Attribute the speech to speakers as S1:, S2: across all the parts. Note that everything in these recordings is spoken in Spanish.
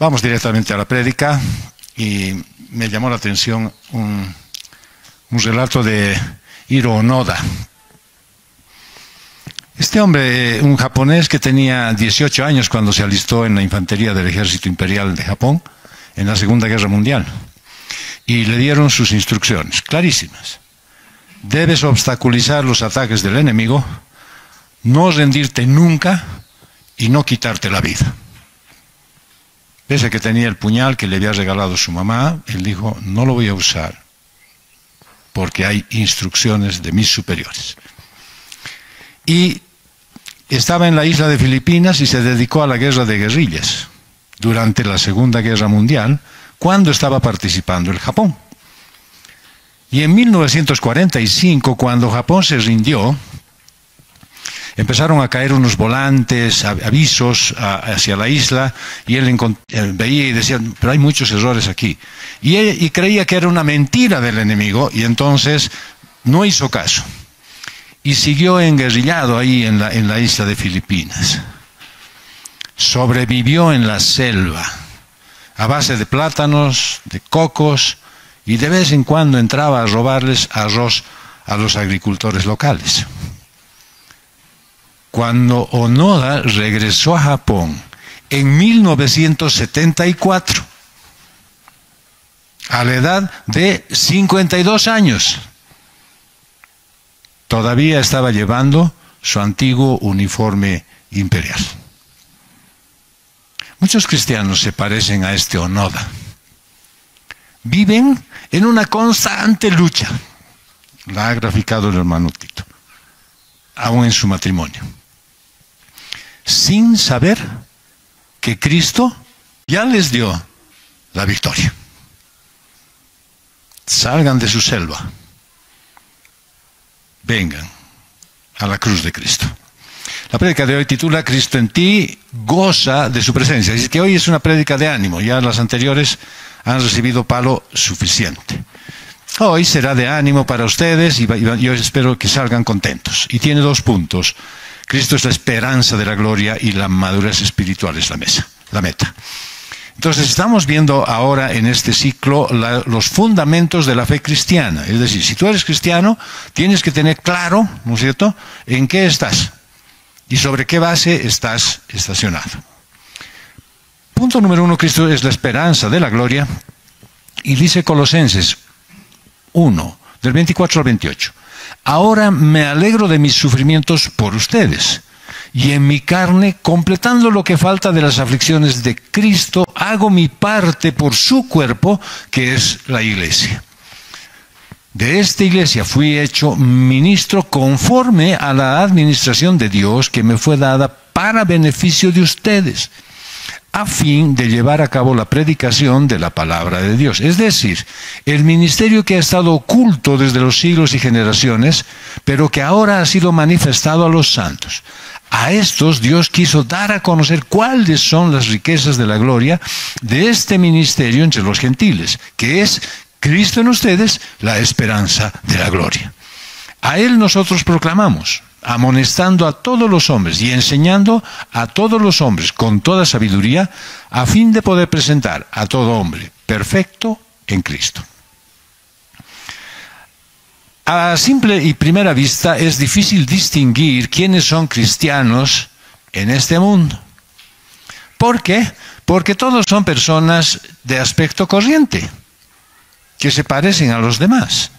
S1: Vamos directamente a la prédica y me llamó la atención un relato de Hiro Onoda. Este hombre, un japonés que tenía 18 años cuando se alistó en la infantería del ejército imperial de Japón en la Segunda Guerra Mundial. Y le dieron sus instrucciones, clarísimas. Debes obstaculizar los ataques del enemigo, no rendirte nunca y no quitarte la vida. Pese a que tenía el puñal que le había regalado su mamá, él dijo, no lo voy a usar porque hay instrucciones de mis superiores. Y estaba en la isla de Filipinas y se dedicó a la guerra de guerrillas durante la Segunda Guerra Mundial, cuando estaba participando el Japón. Y en 1945, cuando Japón se rindió, empezaron a caer unos volantes, avisos hacia la isla, y él veía y decía, pero hay muchos errores aquí. Y creía que era una mentira del enemigo, y entonces no hizo caso. Y siguió enguerrillado ahí en la isla de Filipinas. Sobrevivió en la selva, a base de plátanos, de cocos, y de vez en cuando entraba a robarles arroz a los agricultores locales. Cuando Onoda regresó a Japón en 1974, a la edad de 52 años, todavía estaba llevando su antiguo uniforme imperial. Muchos cristianos se parecen a este Onoda. Viven en una constante lucha. La ha graficado el hermano Tito, aún en su matrimonio, sin saber que Cristo ya les dio la victoria. Salgan de su selva, vengan a la cruz de Cristo. La prédica de hoy titula Cristo en ti, goza de su presencia. Así que hoy es una prédica de ánimo, ya las anteriores han recibido palo suficiente. Hoy será de ánimo para ustedes y yo espero que salgan contentos. Y tiene dos puntos. Cristo es la esperanza de la gloria y la madurez espiritual es la meta. Entonces estamos viendo ahora en este ciclo los fundamentos de la fe cristiana. Es decir, si tú eres cristiano, tienes que tener claro, ¿no es cierto?, en qué estás y sobre qué base estás estacionado. Punto número 1, Cristo es la esperanza de la gloria. Y dice Colosenses 1, del 24 al 28. Ahora me alegro de mis sufrimientos por ustedes, y en mi carne, completando lo que falta de las aflicciones de Cristo, hago mi parte por su cuerpo, que es la iglesia. De esta iglesia fui hecho ministro conforme a la administración de Dios que me fue dada para beneficio de ustedes, a fin de llevar a cabo la predicación de la palabra de Dios. Es decir, el ministerio que ha estado oculto desde los siglos y generaciones, pero que ahora ha sido manifestado a los santos. A estos Dios quiso dar a conocer cuáles son las riquezas de la gloria de este ministerio entre los gentiles, que es Cristo en ustedes, la esperanza de la gloria. A Él nosotros proclamamos, amonestando a todos los hombres y enseñando a todos los hombres con toda sabiduría, a fin de poder presentar a todo hombre perfecto en Cristo. A simple y primera vista es difícil distinguir quiénes son cristianos en este mundo. ¿Por qué? Porque todos son personas de aspecto corriente, que se parecen a los demás.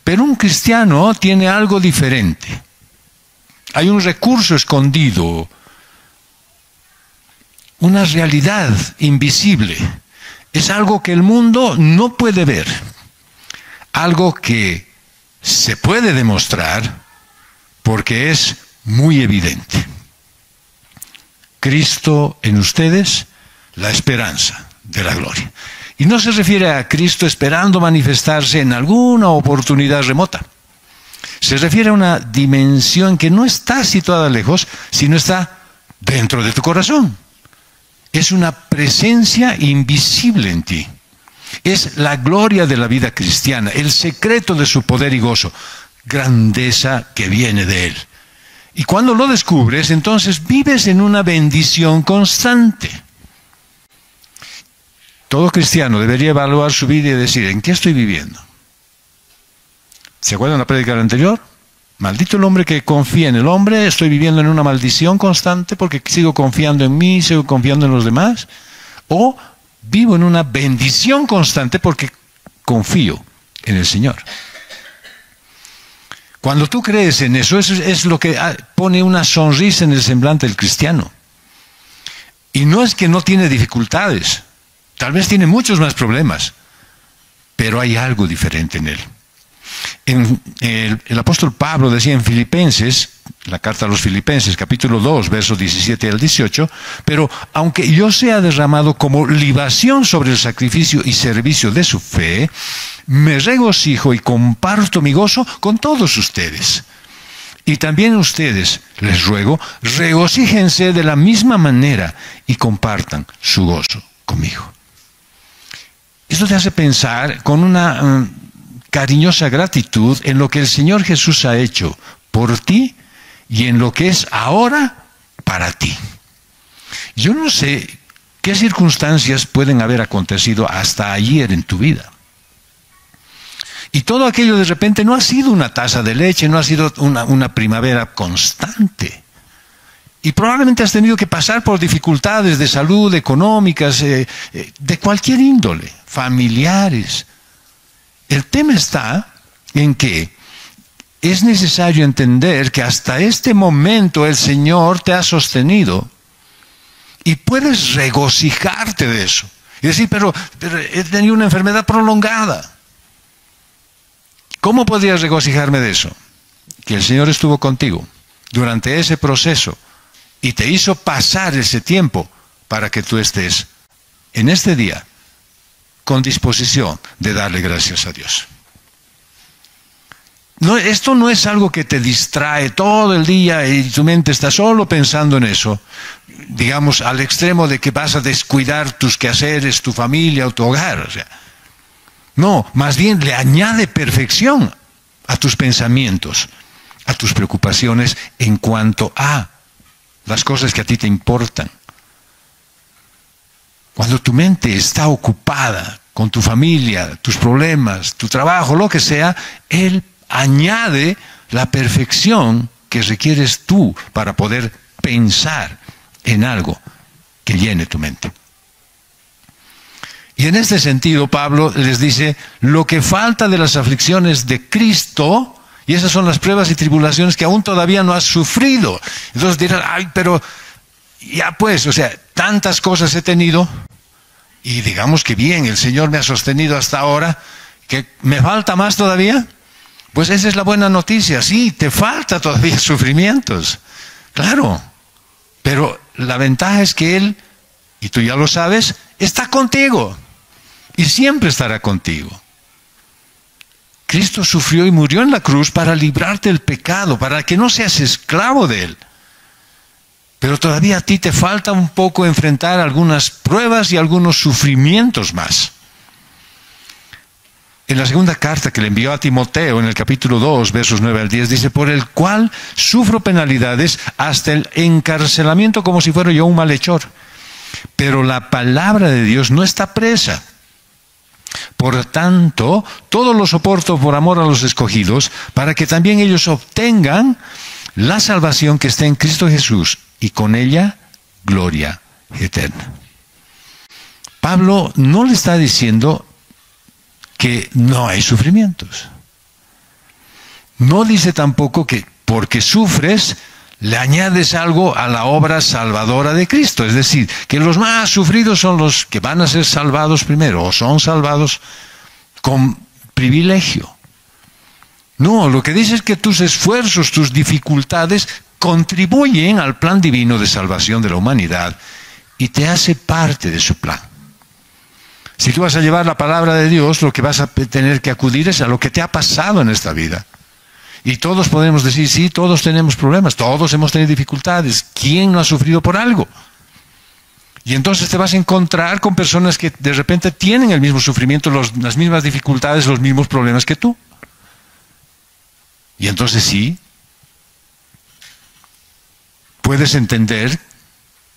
S1: Pero un cristiano tiene algo diferente. Hay un recurso escondido, una realidad invisible. Es algo que el mundo no puede ver, algo que se puede demostrar porque es muy evidente. Cristo en ustedes, la esperanza de la gloria. Y no se refiere a Cristo esperando manifestarse en alguna oportunidad remota. Se refiere a una dimensión que no está situada lejos, sino está dentro de tu corazón. Es una presencia invisible en ti. Es la gloria de la vida cristiana, el secreto de su poder y gozo, grandeza que viene de Él. Y cuando lo descubres, entonces vives en una bendición constante. todo cristiano debería evaluar su vida y decir, ¿en qué estoy viviendo? ¿Se acuerdan la prédica anterior? Maldito el hombre que confía en el hombre, estoy viviendo en una maldición constante porque sigo confiando en mí, sigo confiando en los demás. O vivo en una bendición constante porque confío en el Señor. Cuando tú crees en eso, eso es lo que pone una sonrisa en el semblante del cristiano. Y no es que no tiene dificultades, tal vez tiene muchos más problemas, pero hay algo diferente en él. El apóstol Pablo decía en Filipenses, la carta a los Filipenses, capítulo 2, versos 17 al 18, pero aunque yo sea derramado como libación sobre el sacrificio y servicio de su fe, me regocijo y comparto mi gozo con todos ustedes. Y también ustedes, les ruego, regocíjense de la misma manera y compartan su gozo conmigo. Esto te hace pensar con una cariñosa gratitud en lo que el Señor Jesús ha hecho por ti y en lo que es ahora para ti. Yo no sé qué circunstancias pueden haber acontecido hasta ayer en tu vida. Y todo aquello de repente no ha sido una taza de leche, no ha sido una primavera constante. Y probablemente has tenido que pasar por dificultades de salud, económicas, de cualquier índole, familiares. El tema está en que es necesario entender que hasta este momento el Señor te ha sostenido y puedes regocijarte de eso. Y decir, pero he tenido una enfermedad prolongada. ¿Cómo podrías regocijarme de eso? Que el Señor estuvo contigo durante ese proceso y te hizo pasar ese tiempo para que tú estés en este día con disposición de darle gracias a Dios. No, esto no es algo que te distrae todo el día y tu mente está solo pensando en eso, digamos, al extremo de que vas a descuidar tus quehaceres, tu familia o tu hogar. O sea, no, más bien le añade perfección a tus pensamientos, a tus preocupaciones en cuanto a las cosas que a ti te importan. Cuando tu mente está ocupada con tu familia, tus problemas, tu trabajo, lo que sea, Él añade la perfección que requieres tú para poder pensar en algo que llene tu mente. Y en este sentido, Pablo les dice, lo que falta de las aflicciones de Cristo, y esas son las pruebas y tribulaciones que aún todavía no has sufrido. Entonces dirán, ay, pero ya pues, o sea, tantas cosas he tenido, y digamos que bien, el Señor me ha sostenido hasta ahora, que me falta más todavía. Pues esa es la buena noticia, sí, te falta todavía sufrimientos, claro, pero la ventaja es que Él, y tú ya lo sabes, está contigo, y siempre estará contigo. Cristo sufrió y murió en la cruz para librarte del pecado, para que no seas esclavo de Él. Pero todavía a ti te falta un poco enfrentar algunas pruebas y algunos sufrimientos más. En la segunda carta que le envió a Timoteo, en el capítulo 2, versos 9 al 10, dice, por el cual sufro penalidades hasta el encarcelamiento como si fuera yo un malhechor. Pero la palabra de Dios no está presa. Por tanto, todo lo soporto por amor a los escogidos, para que también ellos obtengan la salvación que está en Cristo Jesús, y con ella, gloria eterna. Pablo no le está diciendo que no hay sufrimientos. No dice tampoco que porque sufres, le añades algo a la obra salvadora de Cristo. Es decir, que los más sufridos son los que van a ser salvados primero, o son salvados con privilegio. No, lo que dice es que tus esfuerzos, tus dificultades, contribuyen al plan divino de salvación de la humanidad y te hace parte de su plan. Si tú vas a llevar la palabra de Dios, lo que vas a tener que acudir es a lo que te ha pasado en esta vida. Y todos podemos decir, sí, todos tenemos problemas, todos hemos tenido dificultades. ¿Quién no ha sufrido por algo? Y entonces te vas a encontrar con personas que de repente tienen el mismo sufrimiento, las mismas dificultades, los mismos problemas que tú. Y entonces sí, puedes entender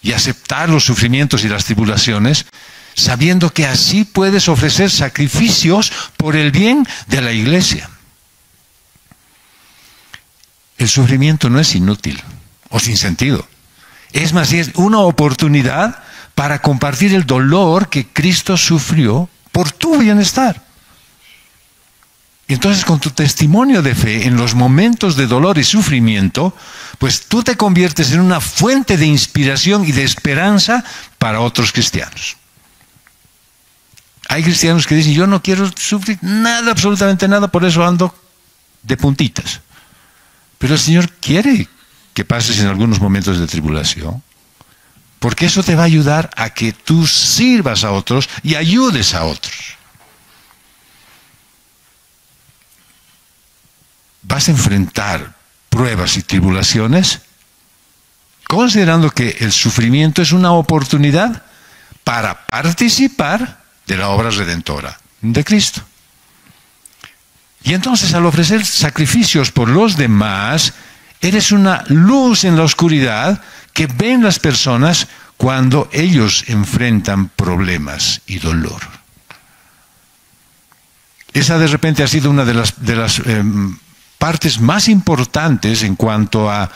S1: y aceptar los sufrimientos y las tribulaciones sabiendo que así puedes ofrecer sacrificios por el bien de la iglesia. El sufrimiento no es inútil o sin sentido. Es más, es una oportunidad para compartir el dolor que Cristo sufrió por tu bienestar. Y entonces, con tu testimonio de fe en los momentos de dolor y sufrimiento, pues tú te conviertes en una fuente de inspiración y de esperanza para otros cristianos. Hay cristianos que dicen, yo no quiero sufrir nada, absolutamente nada, por eso ando de puntitas. Pero el Señor quiere que pases en algunos momentos de tribulación, porque eso te va a ayudar a que tú sirvas a otros y ayudes a otros. Vas a enfrentar pruebas y tribulaciones considerando que el sufrimiento es una oportunidad para participar de la obra redentora de Cristo. Y entonces, al ofrecer sacrificios por los demás, eres una luz en la oscuridad que ven las personas cuando ellos enfrentan problemas y dolor. Esa de repente ha sido una de las partes más importantes en cuanto a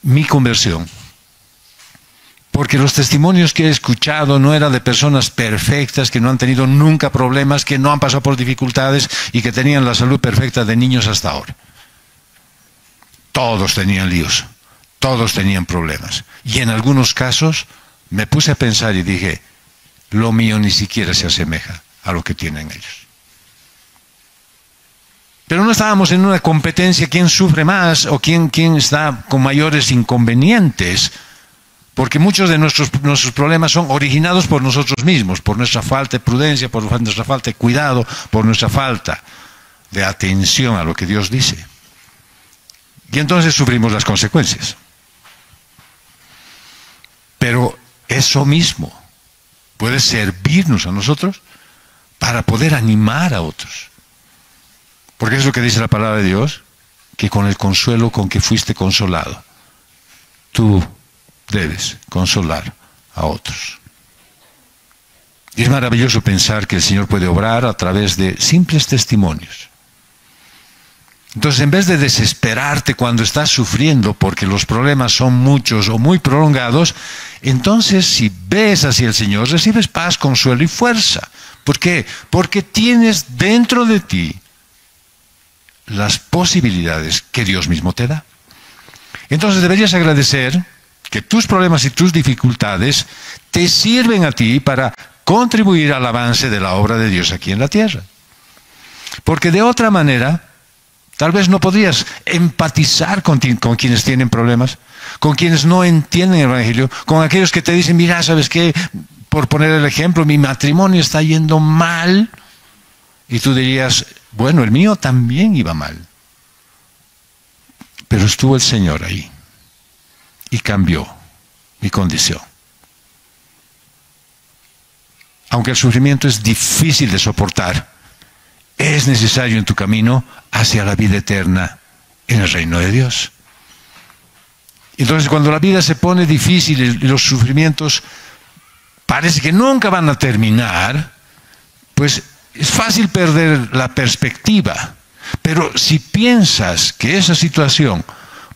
S1: mi conversión. Porque los testimonios que he escuchado no eran de personas perfectas, que no han tenido nunca problemas, que no han pasado por dificultades y que tenían la salud perfecta de niños hasta ahora. Todos tenían líos, todos tenían problemas. Y en algunos casos me puse a pensar y dije, lo mío ni siquiera se asemeja a lo que tienen ellos. Pero no estábamos en una competencia, quién sufre más o quién está con mayores inconvenientes, porque muchos de nuestros problemas son originados por nosotros mismos, por nuestra falta de prudencia, por nuestra falta de cuidado, por nuestra falta de atención a lo que Dios dice. Y entonces sufrimos las consecuencias. Pero eso mismo puede servirnos a nosotros para poder animar a otros. Porque es lo que dice la palabra de Dios, que con el consuelo con que fuiste consolado, tú debes consolar a otros. Y es maravilloso pensar que el Señor puede obrar a través de simples testimonios. Entonces, en vez de desesperarte cuando estás sufriendo porque los problemas son muchos o muy prolongados, entonces si ves hacia el Señor, recibes paz, consuelo y fuerza. ¿Por qué? Porque tienes dentro de ti las posibilidades que Dios mismo te da. Entonces deberías agradecer que tus problemas y tus dificultades te sirven a ti para contribuir al avance de la obra de Dios aquí en la tierra. Porque de otra manera, tal vez no podrías empatizar con quienes tienen problemas, con quienes no entienden el Evangelio, con aquellos que te dicen, mira, ¿sabes qué? Por poner el ejemplo, mi matrimonio está yendo mal. Y tú dirías, bueno, el mío también iba mal. Pero estuvo el Señor ahí y cambió mi condición. Aunque el sufrimiento es difícil de soportar, es necesario en tu camino hacia la vida eterna en el reino de Dios. Entonces, cuando la vida se pone difícil y los sufrimientos parece que nunca van a terminar, pues es fácil perder la perspectiva. Pero si piensas que esa situación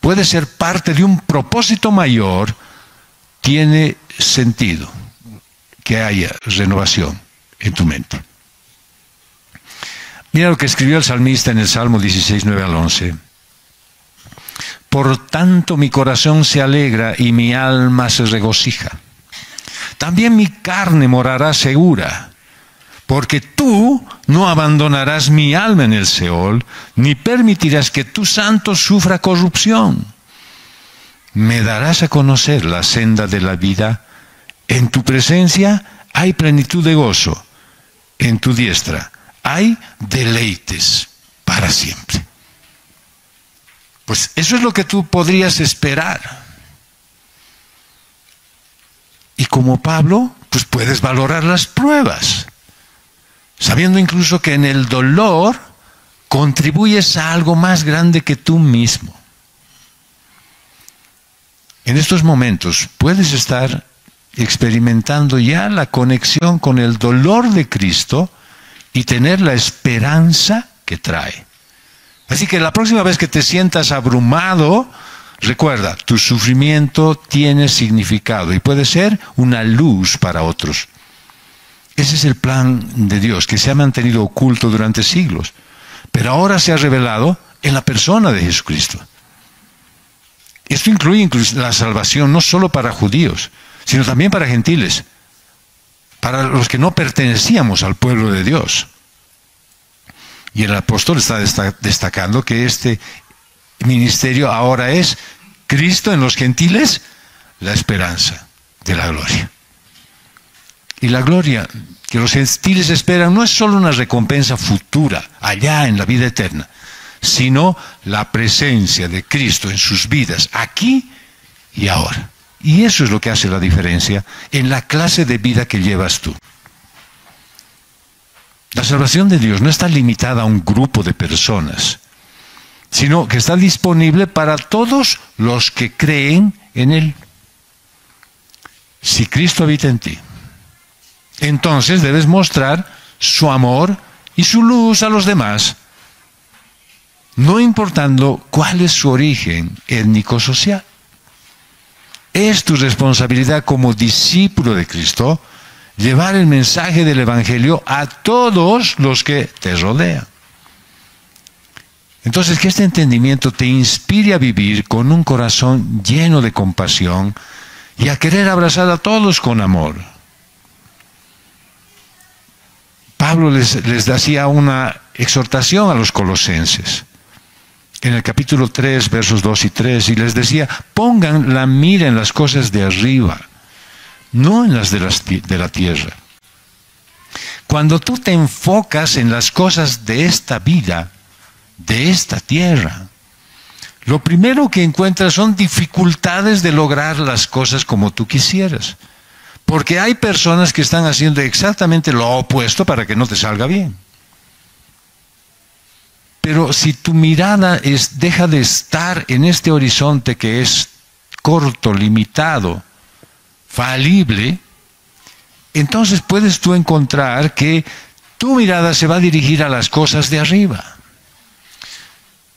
S1: puede ser parte de un propósito mayor, tiene sentido que haya renovación en tu mente. Mira lo que escribió el salmista en el Salmo 16, 9 al 11. Por tanto mi corazón se alegra y mi alma se regocija. También mi carne morará segura, porque tú no abandonarás mi alma en el Seol, ni permitirás que tu santo sufra corrupción. Me darás a conocer la senda de la vida. En tu presencia hay plenitud de gozo. En tu diestra hay deleites para siempre. Pues eso es lo que tú podrías esperar. Y como Pablo, pues puedes valorar las pruebas, sabiendo incluso que en el dolor contribuyes a algo más grande que tú mismo. En estos momentos puedes estar experimentando ya la conexión con el dolor de Cristo y tener la esperanza que trae. Así que la próxima vez que te sientas abrumado, recuerda, tu sufrimiento tiene significado y puede ser una luz para otros. Ese es el plan de Dios, que se ha mantenido oculto durante siglos, pero ahora se ha revelado en la persona de Jesucristo. Esto incluye la salvación no solo para judíos, sino también para gentiles, para los que no pertenecíamos al pueblo de Dios. Y el apóstol está destacando que este ministerio ahora es Cristo en los gentiles, la esperanza de la gloria. Y la gloria que los gentiles esperan no es solo una recompensa futura, allá en la vida eterna, sino la presencia de Cristo en sus vidas, aquí y ahora. Y eso es lo que hace la diferencia en la clase de vida que llevas tú. La salvación de Dios no está limitada a un grupo de personas, sino que está disponible para todos los que creen en Él. Si Cristo habita en ti, entonces debes mostrar su amor y su luz a los demás, no importando cuál es su origen étnico-social. Es tu responsabilidad como discípulo de Cristo llevar el mensaje del Evangelio a todos los que te rodean. Entonces, que este entendimiento te inspire a vivir con un corazón lleno de compasión y a querer abrazar a todos con amor. Pablo les hacía una exhortación a los colosenses en el capítulo 3, versos 2 y 3, y les decía: pongan la mira en las cosas de arriba, no en las de la tierra. Cuando tú te enfocas en las cosas de esta vida, de esta tierra, lo primero que encuentras son dificultades de lograr las cosas como tú quisieras. Porque hay personas que están haciendo exactamente lo opuesto para que no te salga bien. Pero si tu mirada deja de estar en este horizonte que es corto, limitado, falible, entonces puedes tú encontrar que tu mirada se va a dirigir a las cosas de arriba.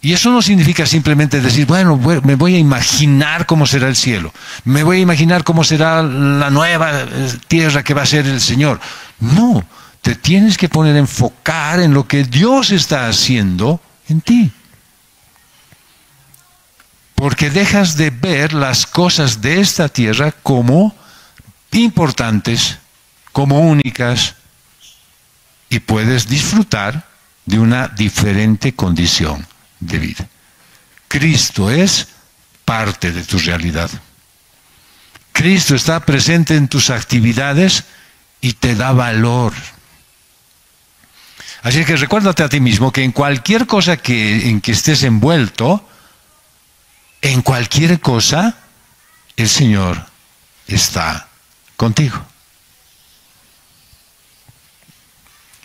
S1: Y eso no significa simplemente decir, bueno, me voy a imaginar cómo será el cielo, me voy a imaginar cómo será la nueva tierra que va a ser el Señor. No, te tienes que poner a enfocar en lo que Dios está haciendo en ti. Porque dejas de ver las cosas de esta tierra como importantes, como únicas, y puedes disfrutar de una diferente condición de vida. Cristo es parte de tu realidad. Cristo está presente en tus actividades y te da valor. Así que recuérdate a ti mismo que en cualquier cosa en que estés envuelto, en cualquier cosa, el Señor está contigo.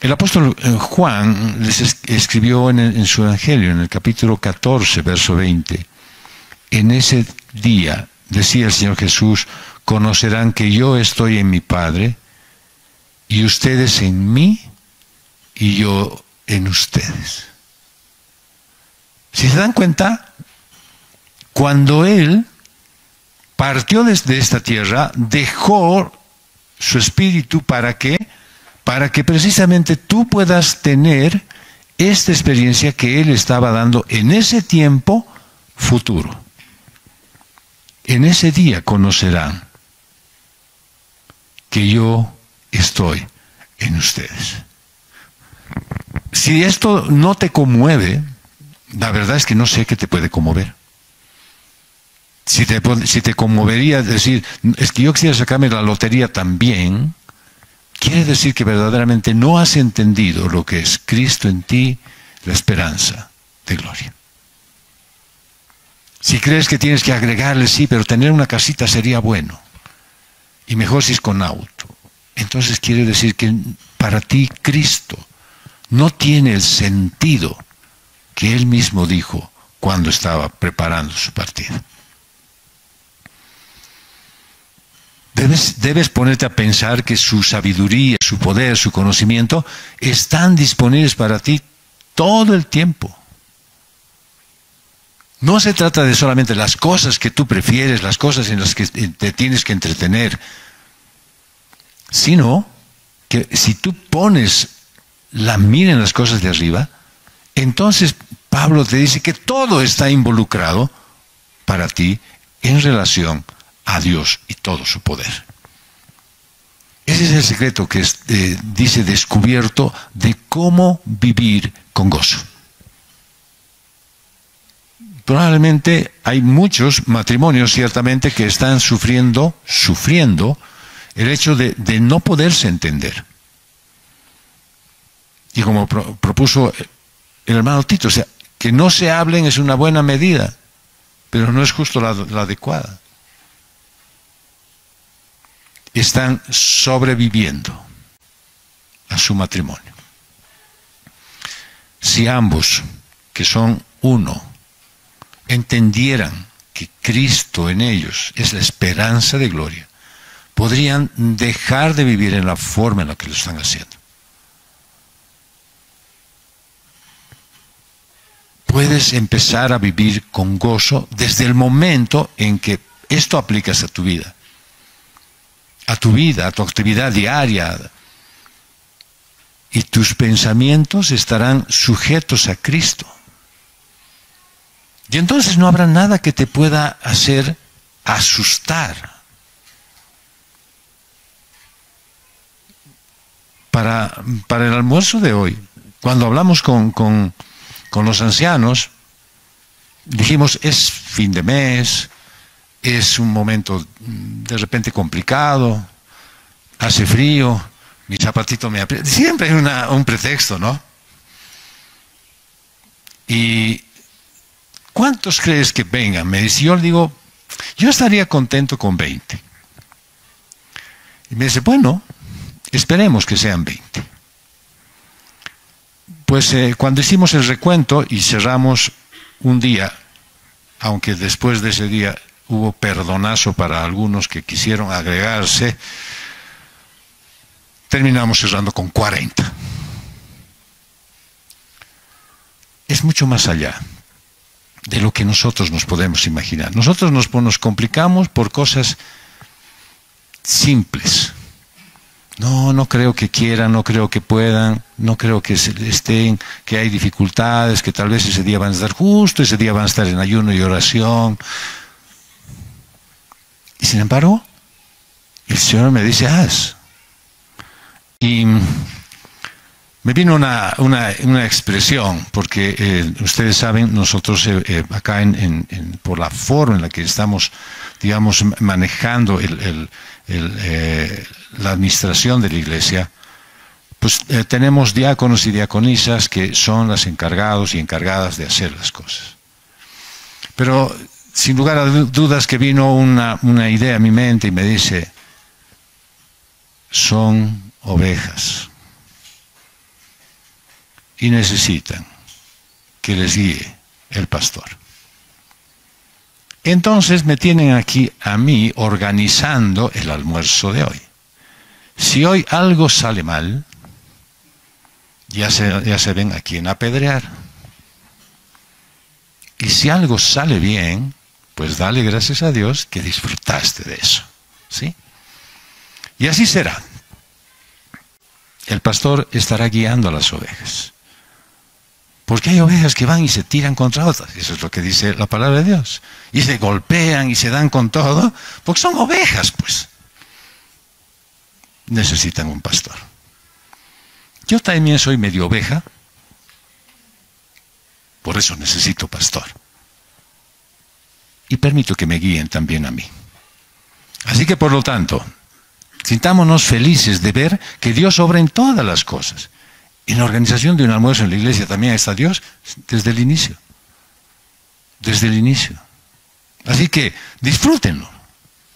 S1: El apóstol Juan les escribió en su Evangelio, en el capítulo 14, verso 20. En ese día, decía el Señor Jesús, conocerán que yo estoy en mi Padre, y ustedes en mí, y yo en ustedes. Si se dan cuenta, cuando Él partió desde esta tierra, dejó su espíritu para que precisamente tú puedas tener esta experiencia que Él estaba dando en ese tiempo futuro. En ese día conocerán que yo estoy en ustedes. Si esto no te conmueve, la verdad es que no sé qué te puede conmover. Si te conmovería decir, es que yo quisiera sacarme la lotería también, quiere decir que verdaderamente no has entendido lo que es Cristo en ti, la esperanza de gloria. Si crees que tienes que agregarle, sí, pero tener una casita sería bueno, y mejor si es con auto, entonces quiere decir que para ti Cristo no tiene el sentido que Él mismo dijo cuando estaba preparando su partida. Debes ponerte a pensar que su sabiduría, su poder, su conocimiento están disponibles para ti todo el tiempo. No se trata de solamente las cosas que tú prefieres, las cosas en las que te tienes que entretener, sino que si tú pones la mira en las cosas de arriba, entonces Pablo te dice que todo está involucrado para ti en relación a Dios y todo su poder. Ese es el secreto que dice descubierto de cómo vivir con gozo. Probablemente hay muchos matrimonios, ciertamente, que están sufriendo el hecho de no poderse entender. Y como propuso el hermano Tito, o sea, que no se hablen es una buena medida, pero no es justo la adecuada. Están sobreviviendo a su matrimonio. Si ambos, que son uno, entendieran que Cristo en ellos es la esperanza de gloria, podrían dejar de vivir en la forma en la que lo están haciendo. Puedes empezar a vivir con gozo desde el momento en que esto aplicas a tu vida, a tu actividad diaria, y tus pensamientos estarán sujetos a Cristo. Y entonces no habrá nada que te pueda hacer asustar. Para el almuerzo de hoy, cuando hablamos con los ancianos, dijimos, es fin de mes, es un momento de repente complicado, hace frío, mi zapatito me aprieta. Siempre hay un pretexto, ¿no? Y ¿cuántos crees que vengan? Me dice, yo le digo, yo estaría contento con 20. Y me dice, bueno, esperemos que sean 20. Pues cuando hicimos el recuento y cerramos un día, aunque después de ese día hubo perdonazo para algunos que quisieron agregarse, terminamos cerrando con 40. Es mucho más allá de lo que nosotros nos podemos imaginar. Nosotros nos complicamos por cosas simples. No creo que quieran, no creo que puedan, no creo que estén, que hay dificultades, que tal vez ese día van a estar justo, ese día van a estar en ayuno y oración. Y sin embargo, el Señor me dice, haz. Y me vino una expresión, porque ustedes saben, nosotros acá por la forma en la que estamos, digamos, manejando la administración de la iglesia, pues tenemos diáconos y diaconisas que son las encargados y encargadas de hacer las cosas. Pero sin lugar a dudas que vino una idea a mi mente y me dice, son ovejas y necesitan que les guíe el pastor. Entonces me tienen aquí a mí organizando el almuerzo de hoy. Si hoy algo sale mal, ya se ven a quién apedrear. Y si algo sale bien, pues dale gracias a Dios que disfrutaste de eso. ¿Sí? Y así será. El pastor estará guiando a las ovejas. Porque hay ovejas que van y se tiran contra otras. Eso es lo que dice la palabra de Dios. Y se golpean y se dan con todo, porque son ovejas, pues. Necesitan un pastor. Yo también soy medio oveja. Por eso necesito pastor. Y permito que me guíen también a mí. Así que, por lo tanto, sintámonos felices de ver que Dios obra en todas las cosas. En la organización de un almuerzo en la iglesia también está Dios desde el inicio. Desde el inicio. Así que disfrútenlo,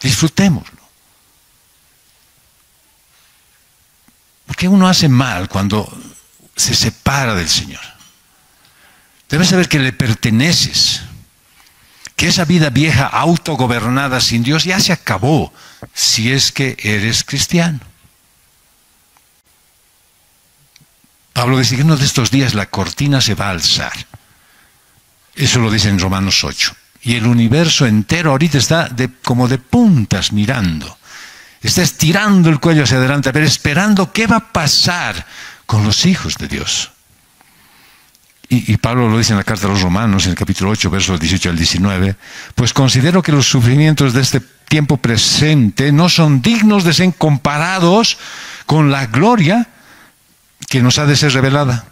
S1: disfrutémoslo. Porque uno hace mal cuando se separa del Señor. Debes saber que le perteneces. que esa vida vieja autogobernada sin Dios ya se acabó si es que eres cristiano. Pablo dice que uno de estos días la cortina se va a alzar. Eso lo dice en Romanos 8. Y el universo entero ahorita está como de puntas mirando. Está estirando el cuello hacia adelante, pero esperando qué va a pasar con los hijos de Dios. Y Pablo lo dice en la carta a los Romanos, en el capítulo 8, versos 18 al 19. Pues considero que los sufrimientos de este tiempo presente no son dignos de ser comparados con la gloria que nos ha de ser revelada.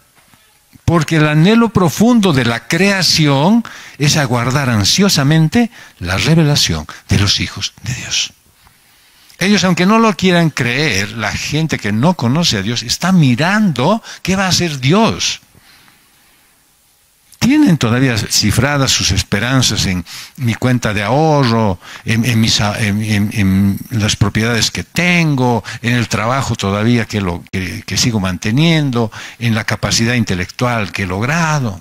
S1: Porque el anhelo profundo de la creación es aguardar ansiosamente la revelación de los hijos de Dios. Ellos, aunque no lo quieran creer, la gente que no conoce a Dios está mirando qué va a hacer Dios. Tienen todavía cifradas sus esperanzas en mi cuenta de ahorro, en las propiedades que tengo, en el trabajo todavía que sigo manteniendo, en la capacidad intelectual que he logrado.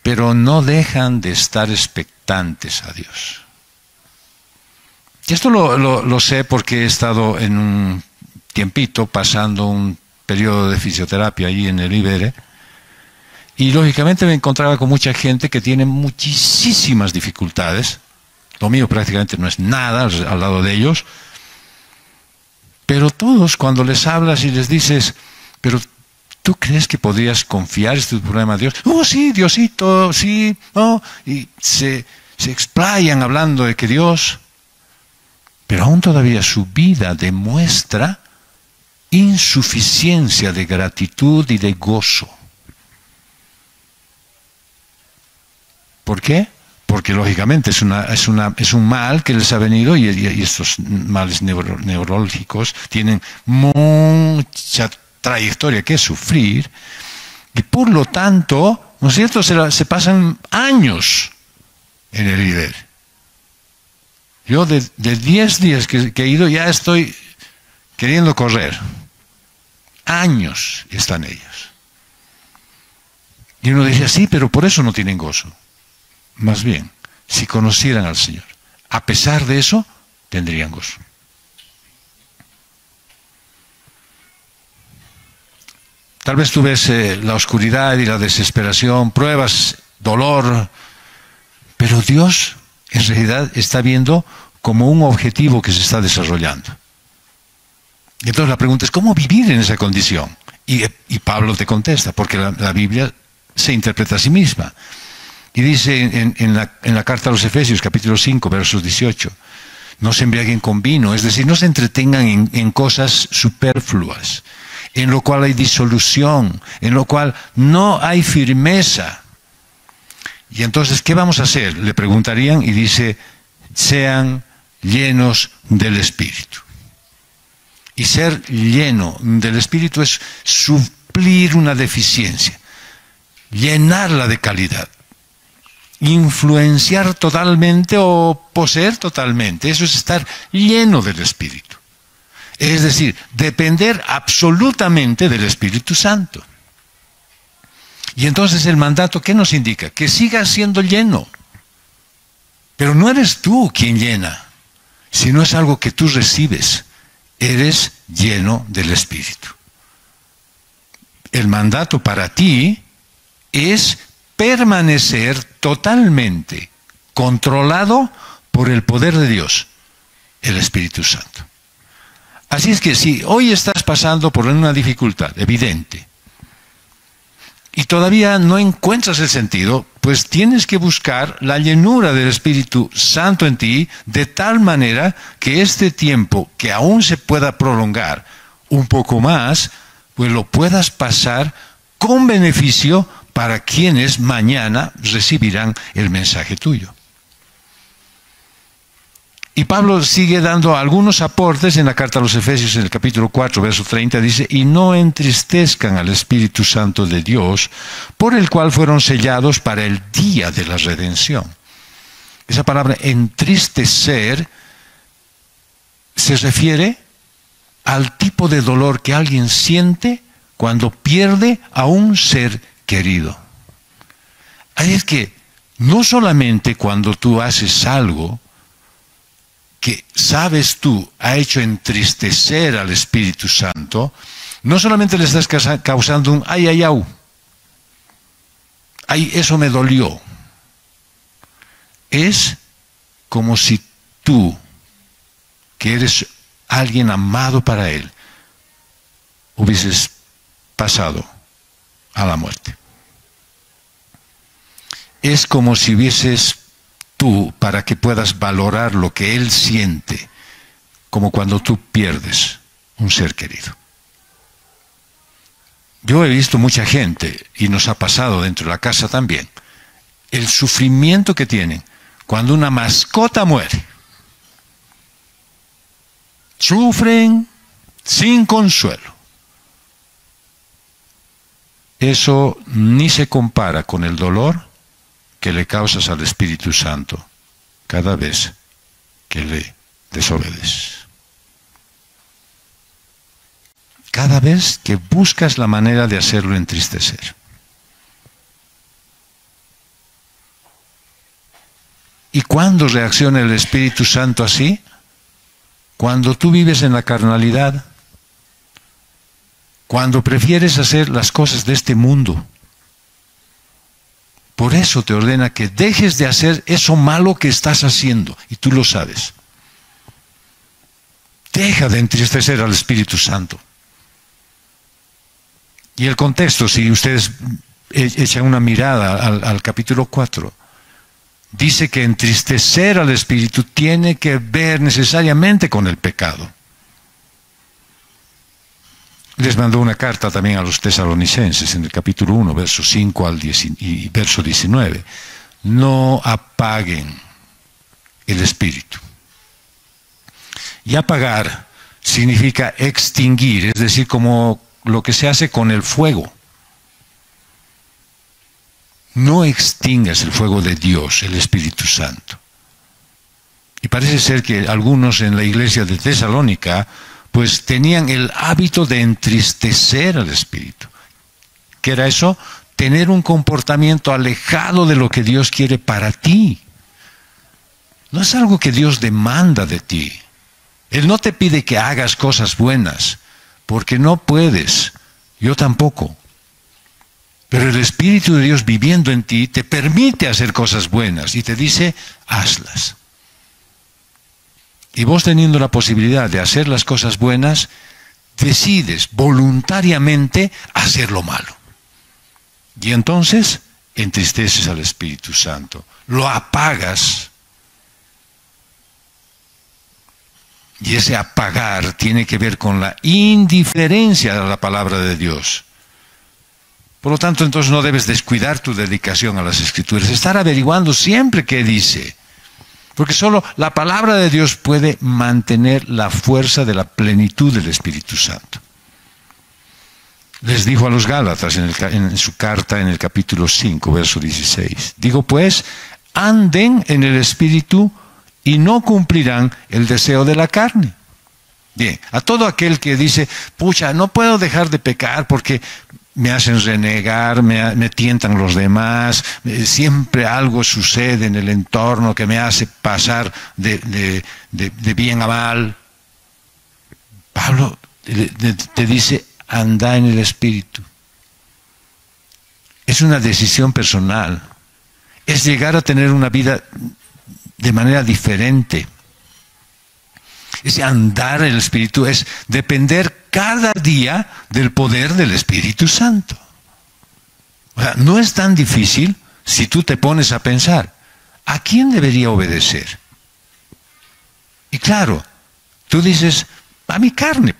S1: Pero no dejan de estar expectantes a Dios. Y esto lo sé porque he estado en un tiempito pasando un periodo de fisioterapia allí en el IBERE. Y lógicamente me encontraba con mucha gente que tiene muchísimas dificultades. Lo mío prácticamente no es nada al lado de ellos. Pero todos, cuando les hablas y les dices, pero ¿tú crees que podrías confiar este problema a Dios? Oh, sí, Diosito, sí, oh. Y se explayan hablando de que Dios, pero aún todavía su vida demuestra insuficiencia de gratitud y de gozo. ¿Por qué? Porque lógicamente es un mal que les ha venido y estos males neurológicos tienen mucha trayectoria que sufrir y por lo tanto, ¿no es cierto?, se pasan años en el líder. Yo de 10 días que he ido ya estoy queriendo correr. Años están ellos. Y uno dice, sí, pero por eso no tienen gozo. Más bien, si conocieran al Señor, a pesar de eso, tendrían gozo. Tal vez tú ves la oscuridad y la desesperación, pruebas, dolor, pero Dios en realidad está viendo como un objetivo que se está desarrollando. Y entonces la pregunta es, ¿cómo vivir en esa condición? Y Pablo te contesta, porque la Biblia se interpreta a sí misma. Y dice en la carta a los Efesios, capítulo 5, versos 18, no se embriaguen con vino, es decir, no se entretengan en cosas superfluas, en lo cual hay disolución, en lo cual no hay firmeza. Y entonces, ¿qué vamos a hacer? Le preguntarían y dice, sean llenos del Espíritu. Y ser lleno del Espíritu es suplir una deficiencia, llenarla de calidad. Influenciar totalmente o poseer totalmente. Eso es estar lleno del Espíritu. Es decir, depender absolutamente del Espíritu Santo. Y entonces el mandato, ¿qué nos indica? Que sigas siendo lleno. Pero no eres tú quien llena, sino es algo que tú recibes. Eres lleno del Espíritu. El mandato para ti es permanecer totalmente controlado por el poder de Dios, el Espíritu Santo. Así es que si hoy estás pasando por una dificultad evidente y todavía no encuentras el sentido, pues tienes que buscar la llenura del Espíritu Santo en ti de tal manera que este tiempo que aún se pueda prolongar un poco más, pues lo puedas pasar con beneficio para quienes mañana recibirán el mensaje tuyo. Y Pablo sigue dando algunos aportes en la carta a los Efesios, en el capítulo 4, verso 30, dice, y no entristezcan al Espíritu Santo de Dios, por el cual fueron sellados para el día de la redención. Esa palabra entristecer se refiere al tipo de dolor que alguien siente cuando pierde a un ser querido. Ahí es que no solamente cuando tú haces algo que sabes tú ha hecho entristecer al Espíritu Santo, no solamente le estás causando un ay, ay, au, ay, eso me dolió. Es como si tú, que eres alguien amado para Él, hubieses pasado a la muerte. Es como si hubieses tú, para que puedas valorar lo que Él siente, como cuando tú pierdes un ser querido. Yo he visto mucha gente, y nos ha pasado dentro de la casa también, el sufrimiento que tienen cuando una mascota muere. Sufren sin consuelo. Eso ni se compara con el dolor que le causas al Espíritu Santo cada vez que le desobedeces. Cada vez que buscas la manera de hacerlo entristecer. ¿Y cuándo reacciona el Espíritu Santo así? Cuando tú vives en la carnalidad, cuando prefieres hacer las cosas de este mundo. Por eso te ordena que dejes de hacer eso malo que estás haciendo, y tú lo sabes. Deja de entristecer al Espíritu Santo. Y el contexto, si ustedes echan una mirada al capítulo 4, dice que entristecer al Espíritu tiene que ver necesariamente con el pecado. Les mandó una carta también a los tesalonicenses en el capítulo 1, verso 5 al 10 y verso 19. No apaguen el Espíritu. Y apagar significa extinguir, es decir, como lo que se hace con el fuego. No extingas el fuego de Dios, el Espíritu Santo. Y parece ser que algunos en la iglesia de Tesalónica pues tenían el hábito de entristecer al Espíritu. ¿Qué era eso? Tener un comportamiento alejado de lo que Dios quiere para ti. No es algo que Dios demanda de ti. Él no te pide que hagas cosas buenas, porque no puedes. Yo tampoco. Pero el Espíritu de Dios viviendo en ti te permite hacer cosas buenas y te dice, hazlas. Y vos teniendo la posibilidad de hacer las cosas buenas, decides voluntariamente hacer lo malo. Y entonces entristeces al Espíritu Santo, lo apagas. Y ese apagar tiene que ver con la indiferencia a la palabra de Dios. Por lo tanto, entonces no debes descuidar tu dedicación a las Escrituras, estar averiguando siempre qué dice. Porque solo la palabra de Dios puede mantener la fuerza de la plenitud del Espíritu Santo. Les dijo a los Gálatas en su carta en el capítulo 5, verso 16. Digo pues, anden en el Espíritu y no cumplirán el deseo de la carne. Bien, a todo aquel que dice, pucha, no puedo dejar de pecar porque me hacen renegar, me tientan los demás, siempre algo sucede en el entorno que me hace pasar de bien a mal. Pablo te dice, anda en el Espíritu. Es una decisión personal. Es llegar a tener una vida de manera diferente. Ese andar en el Espíritu es depender cada día del poder del Espíritu Santo. O sea, no es tan difícil si tú te pones a pensar, ¿a quién debería obedecer? Y claro, tú dices, a mi carne.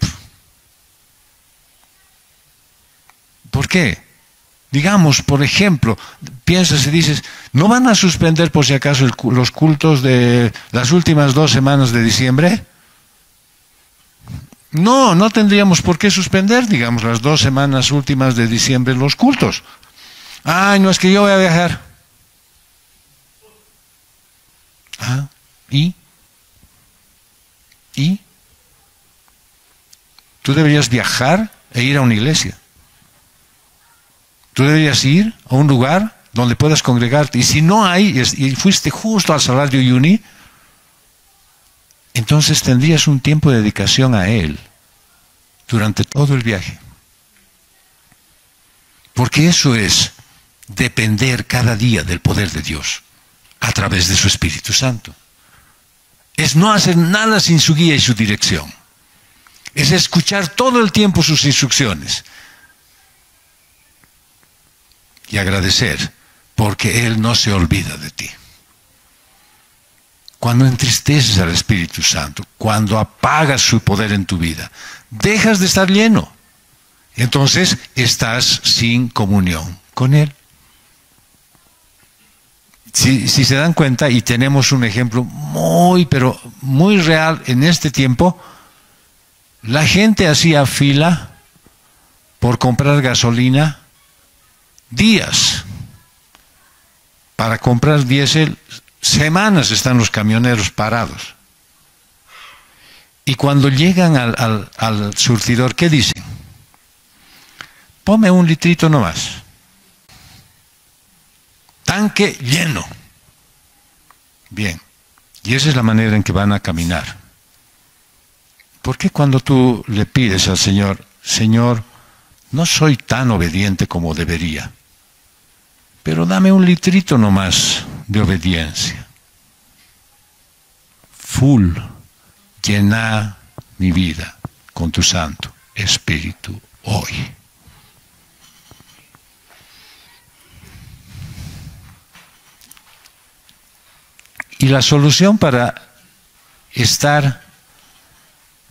S1: ¿Por qué? Digamos, por ejemplo, piensas y dices, ¿no van a suspender por si acaso los cultos de las últimas 2 semanas de diciembre? No, no tendríamos por qué suspender, digamos, las 2 semanas últimas de diciembre los cultos. Ay, no, es que yo voy a viajar. Ah, ¿y? Tú deberías viajar e ir a una iglesia. Tú deberías ir a un lugar donde puedas congregarte. Y si no hay, y fuiste justo al Salar de Uyuni, entonces tendrías un tiempo de dedicación a Él durante todo el viaje. Porque eso es depender cada día del poder de Dios a través de su Espíritu Santo. Es no hacer nada sin su guía y su dirección. Es escuchar todo el tiempo sus instrucciones. Y agradecer, porque Él no se olvida de ti. Cuando entristeces al Espíritu Santo, cuando apagas su poder en tu vida, dejas de estar lleno. Entonces estás sin comunión con Él. Si se dan cuenta, y tenemos un ejemplo pero muy real en este tiempo, la gente hacía fila por comprar gasolina días. Para comprar diésel, semanas están los camioneros parados. Y cuando llegan al surtidor, ¿qué dicen? Ponme un litrito nomás. Tanque lleno. Bien. Y esa es la manera en que van a caminar. ¿Por qué cuando tú le pides al Señor, Señor, no soy tan obediente como debería, pero dame un litrito nomás de obediencia? Full, llena mi vida con tu Santo Espíritu hoy. Y la solución para estar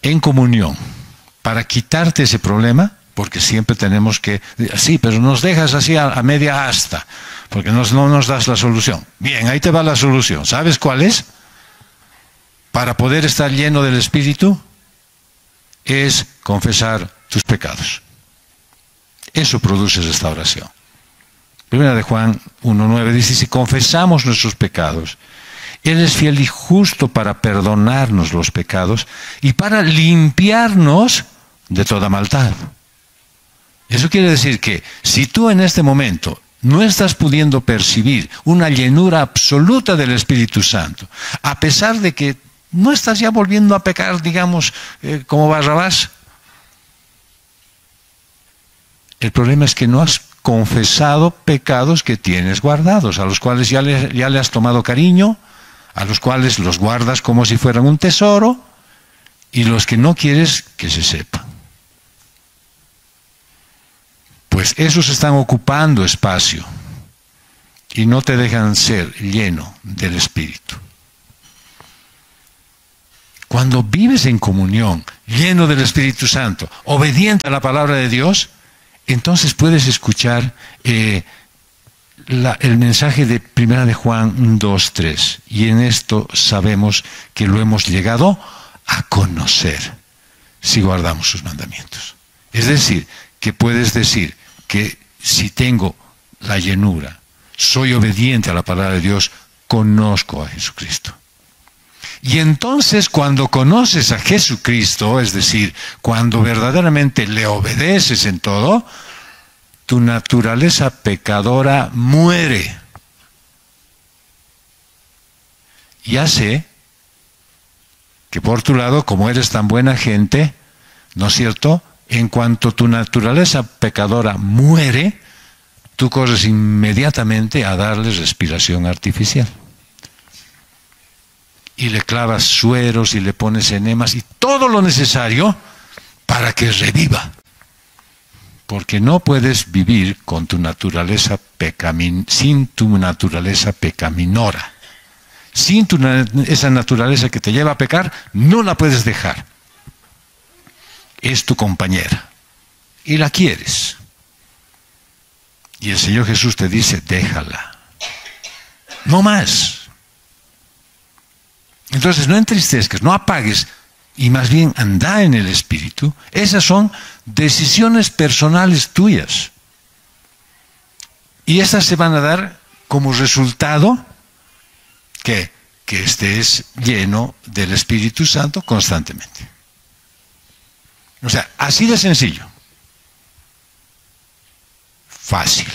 S1: en comunión, para quitarte ese problema, porque siempre tenemos que, sí, pero nos dejas así a media asta, porque no nos das la solución. Bien, ahí te va la solución. ¿Sabes cuál es? Para poder estar lleno del Espíritu, es confesar tus pecados. Eso produce restauración. Primera de Juan 1:9 dice, si confesamos nuestros pecados, Él es fiel y justo para perdonarnos los pecados y para limpiarnos de toda maldad. Eso quiere decir que si tú en este momento no estás pudiendo percibir una llenura absoluta del Espíritu Santo, a pesar de que no estás ya volviendo a pecar, digamos, como Barrabás, el problema es que no has confesado pecados que tienes guardados, a los cuales ya le has tomado cariño, a los cuales los guardas como si fueran un tesoro, y los que no quieres que se sepan. Pues esos están ocupando espacio y no te dejan ser lleno del Espíritu. Cuando vives en comunión, lleno del Espíritu Santo, obediente a la palabra de Dios, entonces puedes escuchar el mensaje de Primera de Juan 2:3. Y en esto sabemos que lo hemos llegado a conocer si guardamos sus mandamientos. Es decir, que puedes decir que si tengo la llenura, soy obediente a la palabra de Dios, conozco a Jesucristo. Y entonces cuando conoces a Jesucristo, es decir, cuando verdaderamente le obedeces en todo, tu naturaleza pecadora muere. Ya sé que por tu lado, como eres tan buena gente, ¿no es cierto?, en cuanto tu naturaleza pecadora muere, tú corres inmediatamente a darle respiración artificial. Y le clavas sueros y le pones enemas y todo lo necesario para que reviva. Porque no puedes vivir con tu naturaleza sin tu naturaleza pecaminosa. Sin esa naturaleza que te lleva a pecar, no la puedes dejar. Es tu compañera y la quieres. Y el Señor Jesús te dice, déjala. No más. Entonces no entristezcas, no apagues, y más bien anda en el Espíritu. Esas son decisiones personales tuyas. Y esas se van a dar como resultado que estés lleno del Espíritu Santo constantemente. O sea, así de sencillo. Fácil.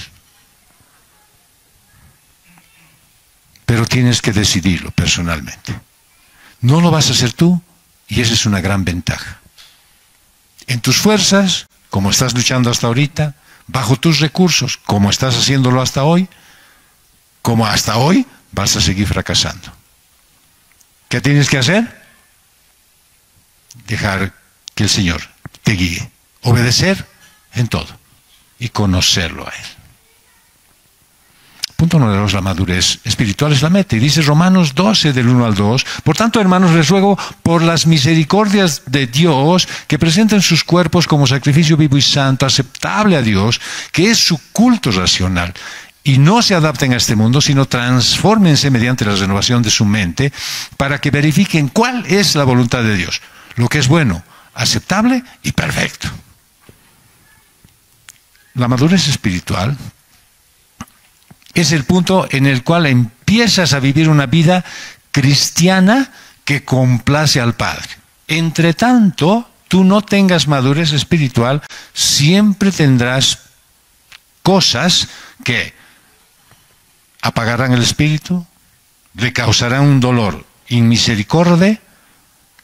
S1: pero tienes que decidirlo personalmente. No lo vas a hacer tú, y esa es una gran ventaja. En tus fuerzas, como estás luchando hasta ahorita, bajo tus recursos, como estás haciéndolo hasta hoy, como hasta hoy, vas a seguir fracasando. ¿Qué tienes que hacer? Dejar que el Señor te guíe, obedecer en todo y conocerlo a Él. Punto número 2, la madurez espiritual es la meta. Y dice Romanos 12, del 1 al 2, por tanto, hermanos, les ruego por las misericordias de Dios que presenten sus cuerpos como sacrificio vivo y santo, aceptable a Dios, que es su culto racional. Y no se adapten a este mundo, sino transfórmense mediante la renovación de su mente para que verifiquen cuál es la voluntad de Dios, lo que es bueno, aceptable y perfecto. La madurez espiritual es el punto en el cual empiezas a vivir una vida cristiana que complace al Padre. Entre tanto, tú no tengas madurez espiritual, siempre tendrás cosas que apagarán el espíritu, le causarán un dolor inmisericordia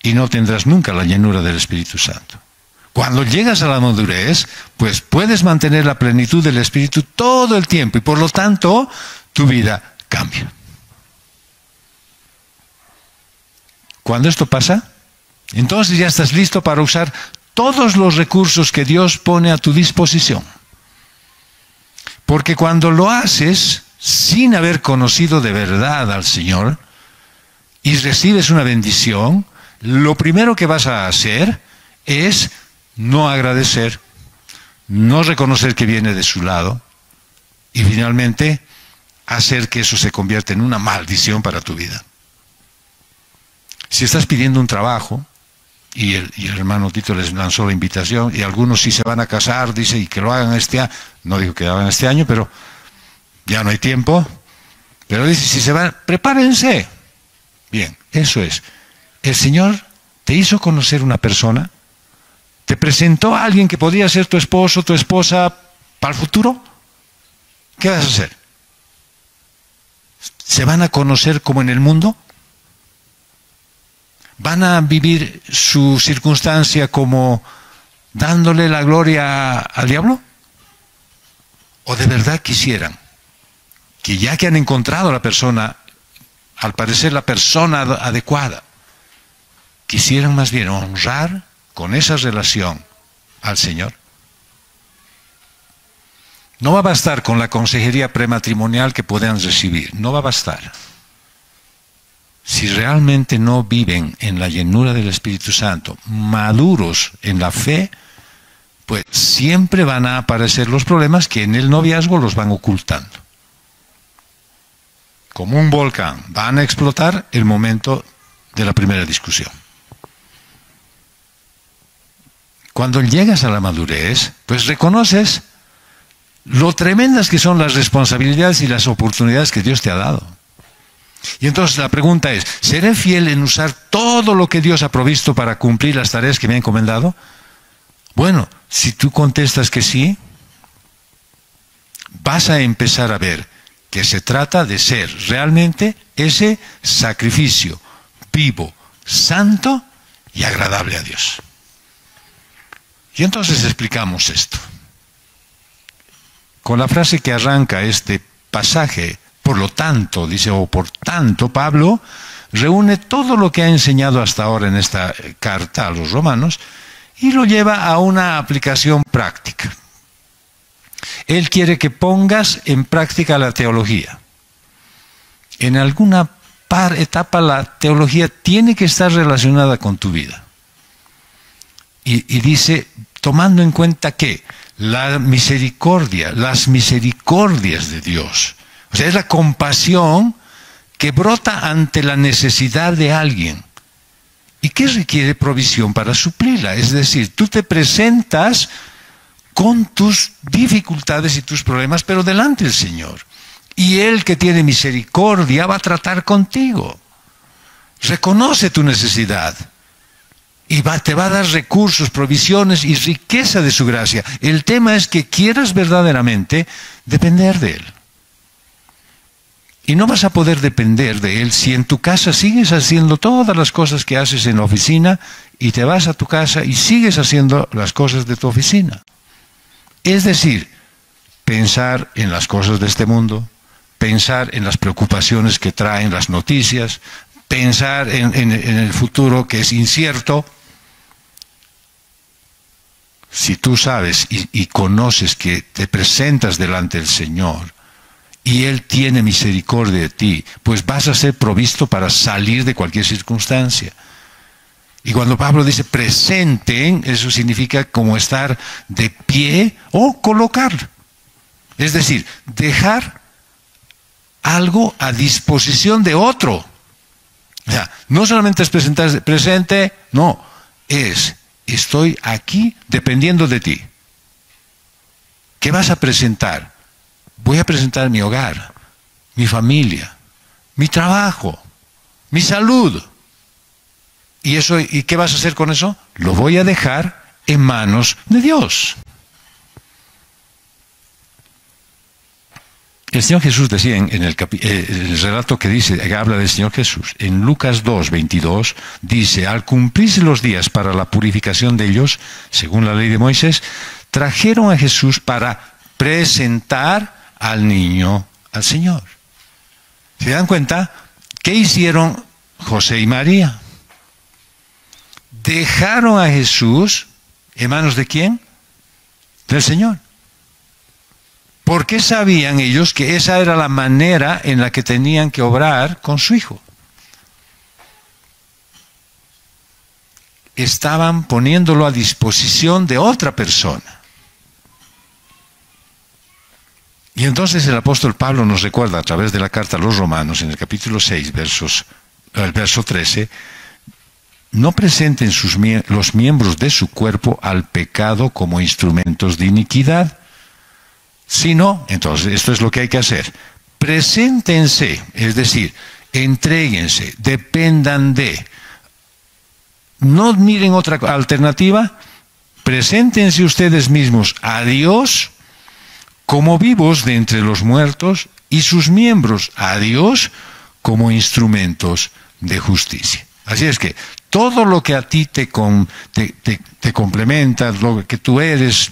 S1: y no tendrás nunca la llenura del Espíritu Santo. Cuando llegas a la madurez, pues puedes mantener la plenitud del Espíritu todo el tiempo y por lo tanto tu vida cambia. Cuando esto pasa, entonces ya estás listo para usar todos los recursos que Dios pone a tu disposición. Porque cuando lo haces sin haber conocido de verdad al Señor y recibes una bendición, lo primero que vas a hacer es no agradecer, no reconocer que viene de su lado y finalmente hacer que eso se convierta en una maldición para tu vida. Si estás pidiendo un trabajo y el hermano Tito les lanzó la invitación y algunos sí se van a casar, dice, y que lo hagan este año, no digo que lo hagan este año, pero ya no hay tiempo, pero dice, si se van, prepárense. Bien, eso es. El Señor te hizo conocer una persona, te presentó a alguien que podría ser tu esposo, tu esposa para el futuro. ¿Qué vas a hacer? ¿Se van a conocer como en el mundo? ¿Van a vivir su circunstancia como dándole la gloria al diablo? ¿O de verdad quisieran que ya que han encontrado a la persona, al parecer la persona adecuada, quisieran más bien honrar con esa relación al Señor? No va a bastar con la consejería prematrimonial que puedan recibir, no va a bastar. Si realmente no viven en la llenura del Espíritu Santo, maduros en la fe, pues siempre van a aparecer los problemas que en el noviazgo los van ocultando. Como un volcán, van a explotar el momento de la primera discusión. Cuando llegas a la madurez, pues reconoces lo tremendas que son las responsabilidades y las oportunidades que Dios te ha dado. Y entonces la pregunta es, ¿seré fiel en usar todo lo que Dios ha provisto para cumplir las tareas que me ha encomendado? Bueno, si tú contestas que sí, vas a empezar a ver que se trata de ser realmente ese sacrificio vivo, santo y agradable a Dios. Y entonces explicamos esto. Con la frase que arranca este pasaje, por lo tanto, dice, o por tanto, Pablo reúne todo lo que ha enseñado hasta ahora en esta carta a los romanos y lo lleva a una aplicación práctica. Él quiere que pongas en práctica la teología. En alguna etapa la teología tiene que estar relacionada con tu vida. Y dice, tomando en cuenta que la misericordia, las misericordias de Dios, o sea, es la compasión que brota ante la necesidad de alguien y que requiere provisión para suplirla. Es decir, tú te presentas con tus dificultades y tus problemas, pero delante del Señor. Y Él, que tiene misericordia, va a tratar contigo. Reconoce tu necesidad y te va a dar recursos, provisiones y riqueza de su gracia. El tema es que quieras verdaderamente depender de Él. Y no vas a poder depender de Él si en tu casa sigues haciendo todas las cosas que haces en la oficina y te vas a tu casa y sigues haciendo las cosas de tu oficina. Es decir, pensar en las cosas de este mundo, pensar en las preocupaciones que traen las noticias, pensar en el futuro que es incierto. Si tú sabes y conoces que te presentas delante del Señor y Él tiene misericordia de ti, pues vas a ser provisto para salir de cualquier circunstancia. Y cuando Pablo dice presenten, eso significa como estar de pie o colocar. Es decir, dejar algo a disposición de otro. O sea, no solamente es presentarse presente, no, estoy aquí dependiendo de ti. ¿Qué vas a presentar? Voy a presentar mi hogar, mi familia, mi trabajo, mi salud. ¿Y qué vas a hacer con eso? Lo voy a dejar en manos de Dios. El Señor Jesús decía en el relato que habla del Señor Jesús, en Lucas 2:22, dice, al cumplirse los días para la purificación de ellos, según la ley de Moisés, trajeron a Jesús para presentar al niño al Señor. ¿Se dan cuenta? ¿Qué hicieron José y María? Dejaron a Jesús en manos ¿de quién? Del Señor. ¿Por qué sabían ellos que esa era la manera en la que tenían que obrar con su hijo? Estaban poniéndolo a disposición de otra persona. Y entonces el apóstol Pablo nos recuerda a través de la carta a los Romanos, en el capítulo 6, el verso 13, no presenten los miembros de su cuerpo al pecado como instrumentos de iniquidad, sino, entonces, esto es lo que hay que hacer, preséntense, es decir, entréguense, dependan de, no miren otra alternativa, preséntense ustedes mismos a Dios como vivos de entre los muertos y sus miembros a Dios como instrumentos de justicia. Así es que todo lo que a ti te complementa, lo que tú eres,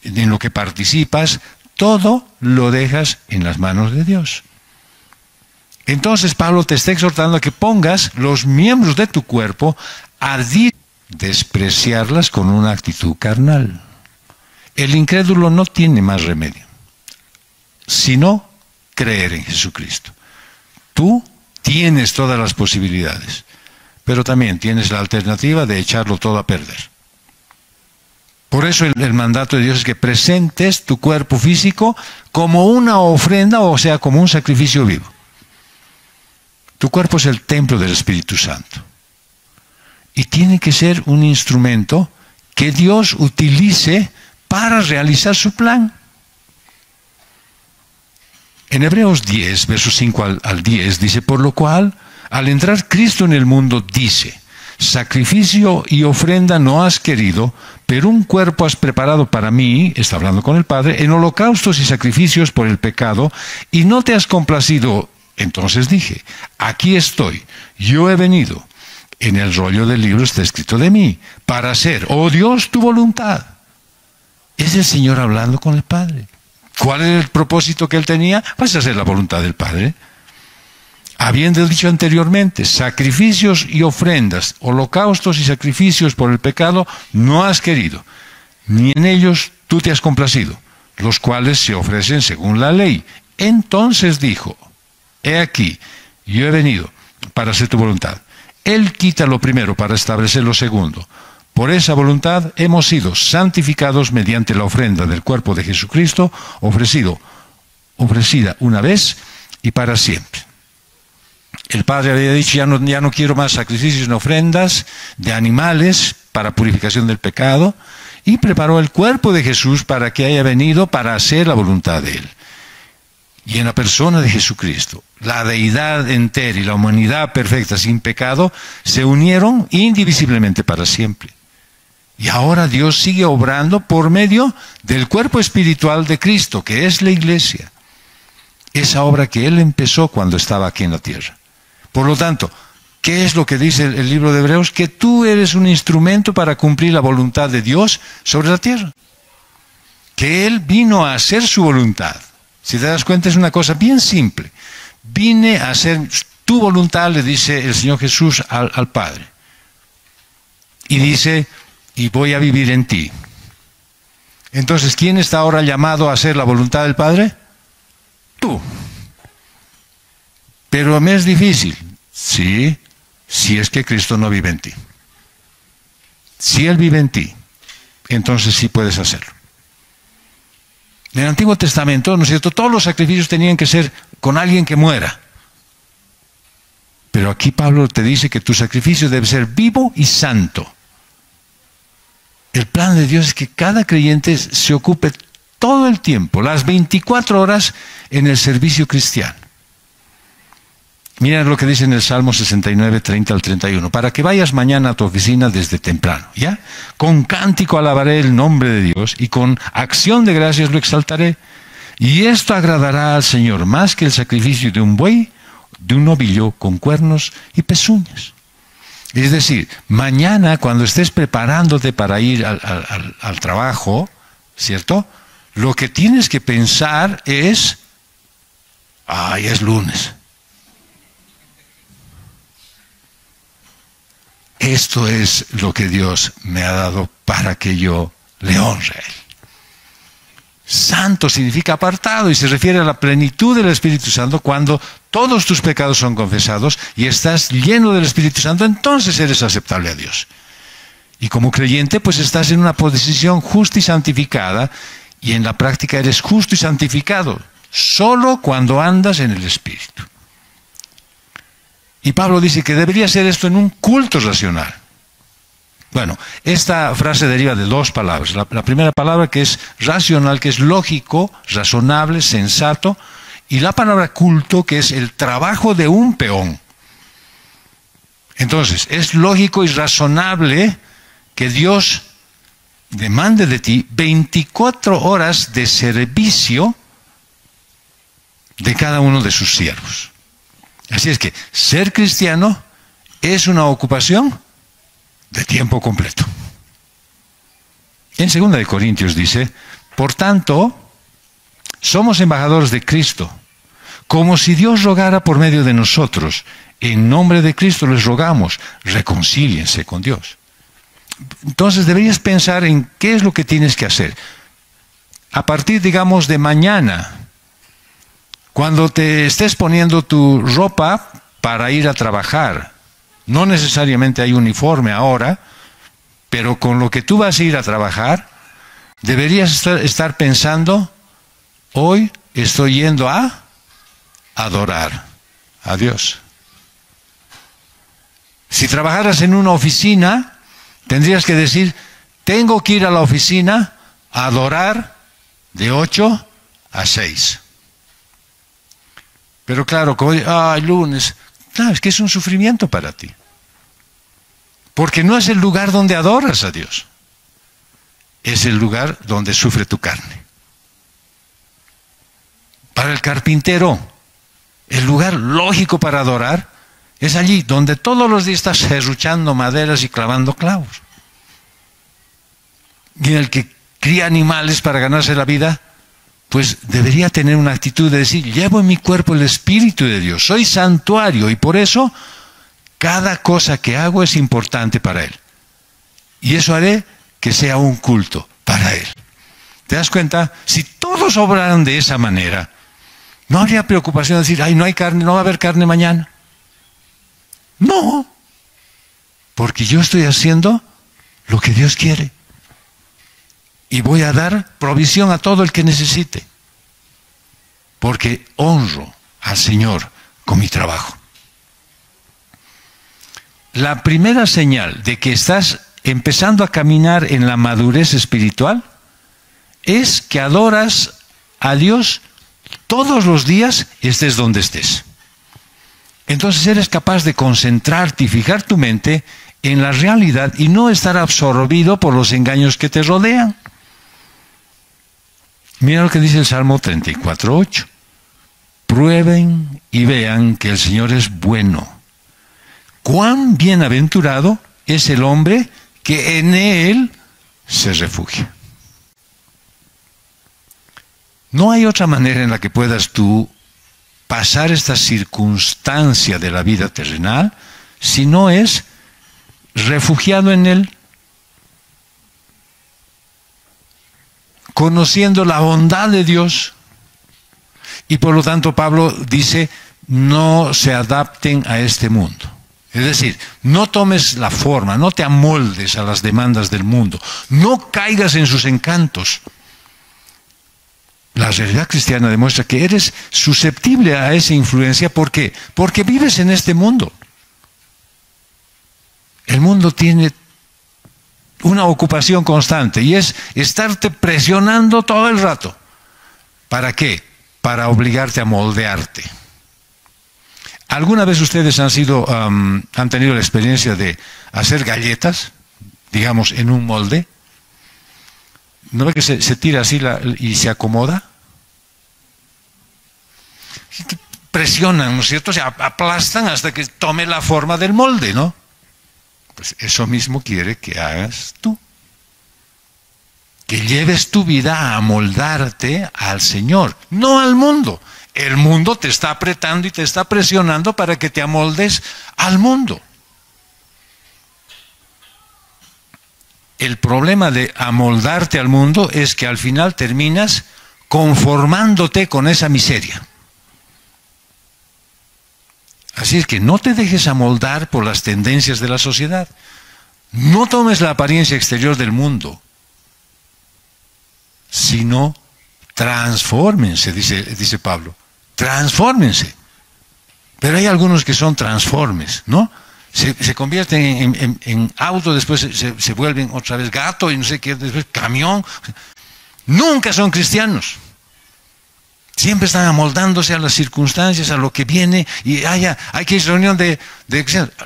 S1: en lo que participas, todo lo dejas en las manos de Dios. Entonces Pablo te está exhortando a que pongas los miembros de tu cuerpo a despreciarlas con una actitud carnal. El incrédulo no tiene más remedio, sino creer en Jesucristo. Tú tienes todas las posibilidades, pero también tienes la alternativa de echarlo todo a perder. Por eso el mandato de Dios es que presentes tu cuerpo físico como una ofrenda, o sea, como un sacrificio vivo. Tu cuerpo es el templo del Espíritu Santo. Y tiene que ser un instrumento que Dios utilice para realizar su plan. En Hebreos 10, versos 5 al 10, dice, por lo cual, al entrar Cristo en el mundo, dice, sacrificio y ofrenda no has querido, pero un cuerpo has preparado para mí, está hablando con el Padre, en holocaustos y sacrificios por el pecado, y no te has complacido. Entonces dije, aquí estoy, yo he venido. En el rollo del libro está escrito de mí, para hacer, oh Dios, tu voluntad. Es el Señor hablando con el Padre. ¿Cuál era el propósito que Él tenía? Pues hacer la voluntad del Padre. Habiendo dicho anteriormente, sacrificios y ofrendas, holocaustos y sacrificios por el pecado, no has querido, ni en ellos tú te has complacido, los cuales se ofrecen según la ley. Entonces dijo, he aquí, yo he venido para hacer tu voluntad. Él quita lo primero para establecer lo segundo. Por esa voluntad hemos sido santificados mediante la ofrenda del cuerpo de Jesucristo, ofrecida una vez y para siempre. El Padre había dicho, ya no quiero más sacrificios ni ofrendas de animales para purificación del pecado, y preparó el cuerpo de Jesús para que haya venido para hacer la voluntad de Él. Y en la persona de Jesucristo, la deidad entera y la humanidad perfecta sin pecado se unieron indivisiblemente para siempre. Y ahora Dios sigue obrando por medio del cuerpo espiritual de Cristo, que es la iglesia. esa obra que Él empezó cuando estaba aquí en la tierra. Por lo tanto, ¿qué es lo que dice el libro de Hebreos? Que tú eres un instrumento para cumplir la voluntad de Dios sobre la tierra. Que Él vino a hacer su voluntad. Si te das cuenta, es una cosa bien simple. Vine a hacer tu voluntad, le dice el Señor Jesús al Padre. Y dice, y voy a vivir en ti. Entonces, ¿quién está ahora llamado a hacer la voluntad del Padre? Tú. Pero me es difícil. Sí, si es que Cristo no vive en ti. Si Él vive en ti, entonces sí puedes hacerlo. En el Antiguo Testamento, ¿no es cierto?, todos los sacrificios tenían que ser con alguien que muera. Pero aquí Pablo te dice que tu sacrificio debe ser vivo y santo. El plan de Dios es que cada creyente se ocupe todo el tiempo, las 24 horas, en el servicio cristiano. Mira lo que dice en el Salmo 69, 30 al 31. Para que vayas mañana a tu oficina desde temprano, ¿ya? Con cántico alabaré el nombre de Dios y con acción de gracias lo exaltaré. Y esto agradará al Señor más que el sacrificio de un buey, de un novillo con cuernos y pezuñas. Es decir, mañana cuando estés preparándote para ir al trabajo, ¿cierto?, lo que tienes que pensar es, ay, es lunes. Esto es lo que Dios me ha dado para que yo le honre a Él. Santo significa apartado y se refiere a la plenitud del Espíritu Santo. Cuando todos tus pecados son confesados y estás lleno del Espíritu Santo, entonces eres aceptable a Dios. Y como creyente, pues estás en una posición justa y santificada, y en la práctica eres justo y santificado solo cuando andas en el Espíritu. Y Pablo dice que debería ser esto en un culto racional. Bueno, esta frase deriva de dos palabras. La primera palabra, que es racional, que es lógico, razonable, sensato, y la palabra culto, que es el trabajo de un peón. Entonces, es lógico y razonable que Dios demande de ti 24 horas de servicio de cada uno de sus siervos. Así es que ser cristiano es una ocupación de tiempo completo. En 2 de Corintios dice, por tanto, somos embajadores de Cristo, como si Dios rogara por medio de nosotros. En nombre de Cristo les rogamos, reconcíliense con Dios. Entonces deberías pensar en qué es lo que tienes que hacer. A partir, digamos, de mañana, cuando te estés poniendo tu ropa para ir a trabajar, no necesariamente hay uniforme ahora, pero con lo que tú vas a ir a trabajar, deberías estar pensando, hoy estoy yendo a adorar a Dios. Si trabajaras en una oficina, tendrías que decir, tengo que ir a la oficina a adorar de 8 a 6. Pero claro, como lunes, claro, es que es un sufrimiento para ti. Porque no es el lugar donde adoras a Dios. Es el lugar donde sufre tu carne. Para el carpintero, el lugar lógico para adorar es allí donde todos los días estás serruchando maderas y clavando clavos. Y el que cría animales para ganarse la vida, pues debería tener una actitud de decir, llevo en mi cuerpo el Espíritu de Dios, soy santuario y por eso cada cosa que hago es importante para Él. Y eso haré que sea un culto para Él. ¿Te das cuenta? Si todos obraran de esa manera, no habría preocupación de decir, ay, no hay carne, no va a haber carne mañana. No, porque yo estoy haciendo lo que Dios quiere. Y voy a dar provisión a todo el que necesite. Porque honro al Señor con mi trabajo. La primera señal de que estás empezando a caminar en la madurez espiritual es que adoras a Dios todos los días, estés donde estés. Entonces eres capaz de concentrarte y fijar tu mente en la realidad y no estar absorbido por los engaños que te rodean. Mira lo que dice el Salmo 34:8. prueben y vean que el Señor es bueno. Cuán bienaventurado es el hombre que en Él se refugia. No hay otra manera en la que puedas tú pasar esta circunstancia de la vida terrenal si no es refugiado en Él, conociendo la bondad de Dios. Y por lo tanto Pablo dice, no se adapten a este mundo. Es decir, no tomes la forma, no te amoldes a las demandas del mundo, no caigas en sus encantos. La realidad cristiana demuestra que eres susceptible a esa influencia. ¿Por qué? Porque vives en este mundo. El mundo tiene una ocupación constante y es estarte presionando todo el rato. ¿Para qué? Para obligarte a moldearte. ¿Alguna vez ustedes han tenido la experiencia de hacer galletas, digamos, en un molde? ¿No ve que se tira así y se acomoda? Presionan, ¿no es cierto? Se aplastan hasta que tome la forma del molde, ¿no? Pues eso mismo quiere que hagas tú. Que lleves tu vida a amoldarte al Señor, no al mundo. El mundo te está apretando y te está presionando para que te amoldes al mundo. El problema de amoldarte al mundo es que al final terminas conformándote con esa miseria. Así es que no te dejes amoldar por las tendencias de la sociedad. No tomes la apariencia exterior del mundo, sino transfórmense, dice Pablo. Transfórmense. Pero hay algunos que son transformes, ¿no? Se convierten en auto, después se vuelven otra vez gato y no sé qué, después camión. Nunca son cristianos. Siempre están amoldándose a las circunstancias, a lo que viene, y hay que ir a reunión de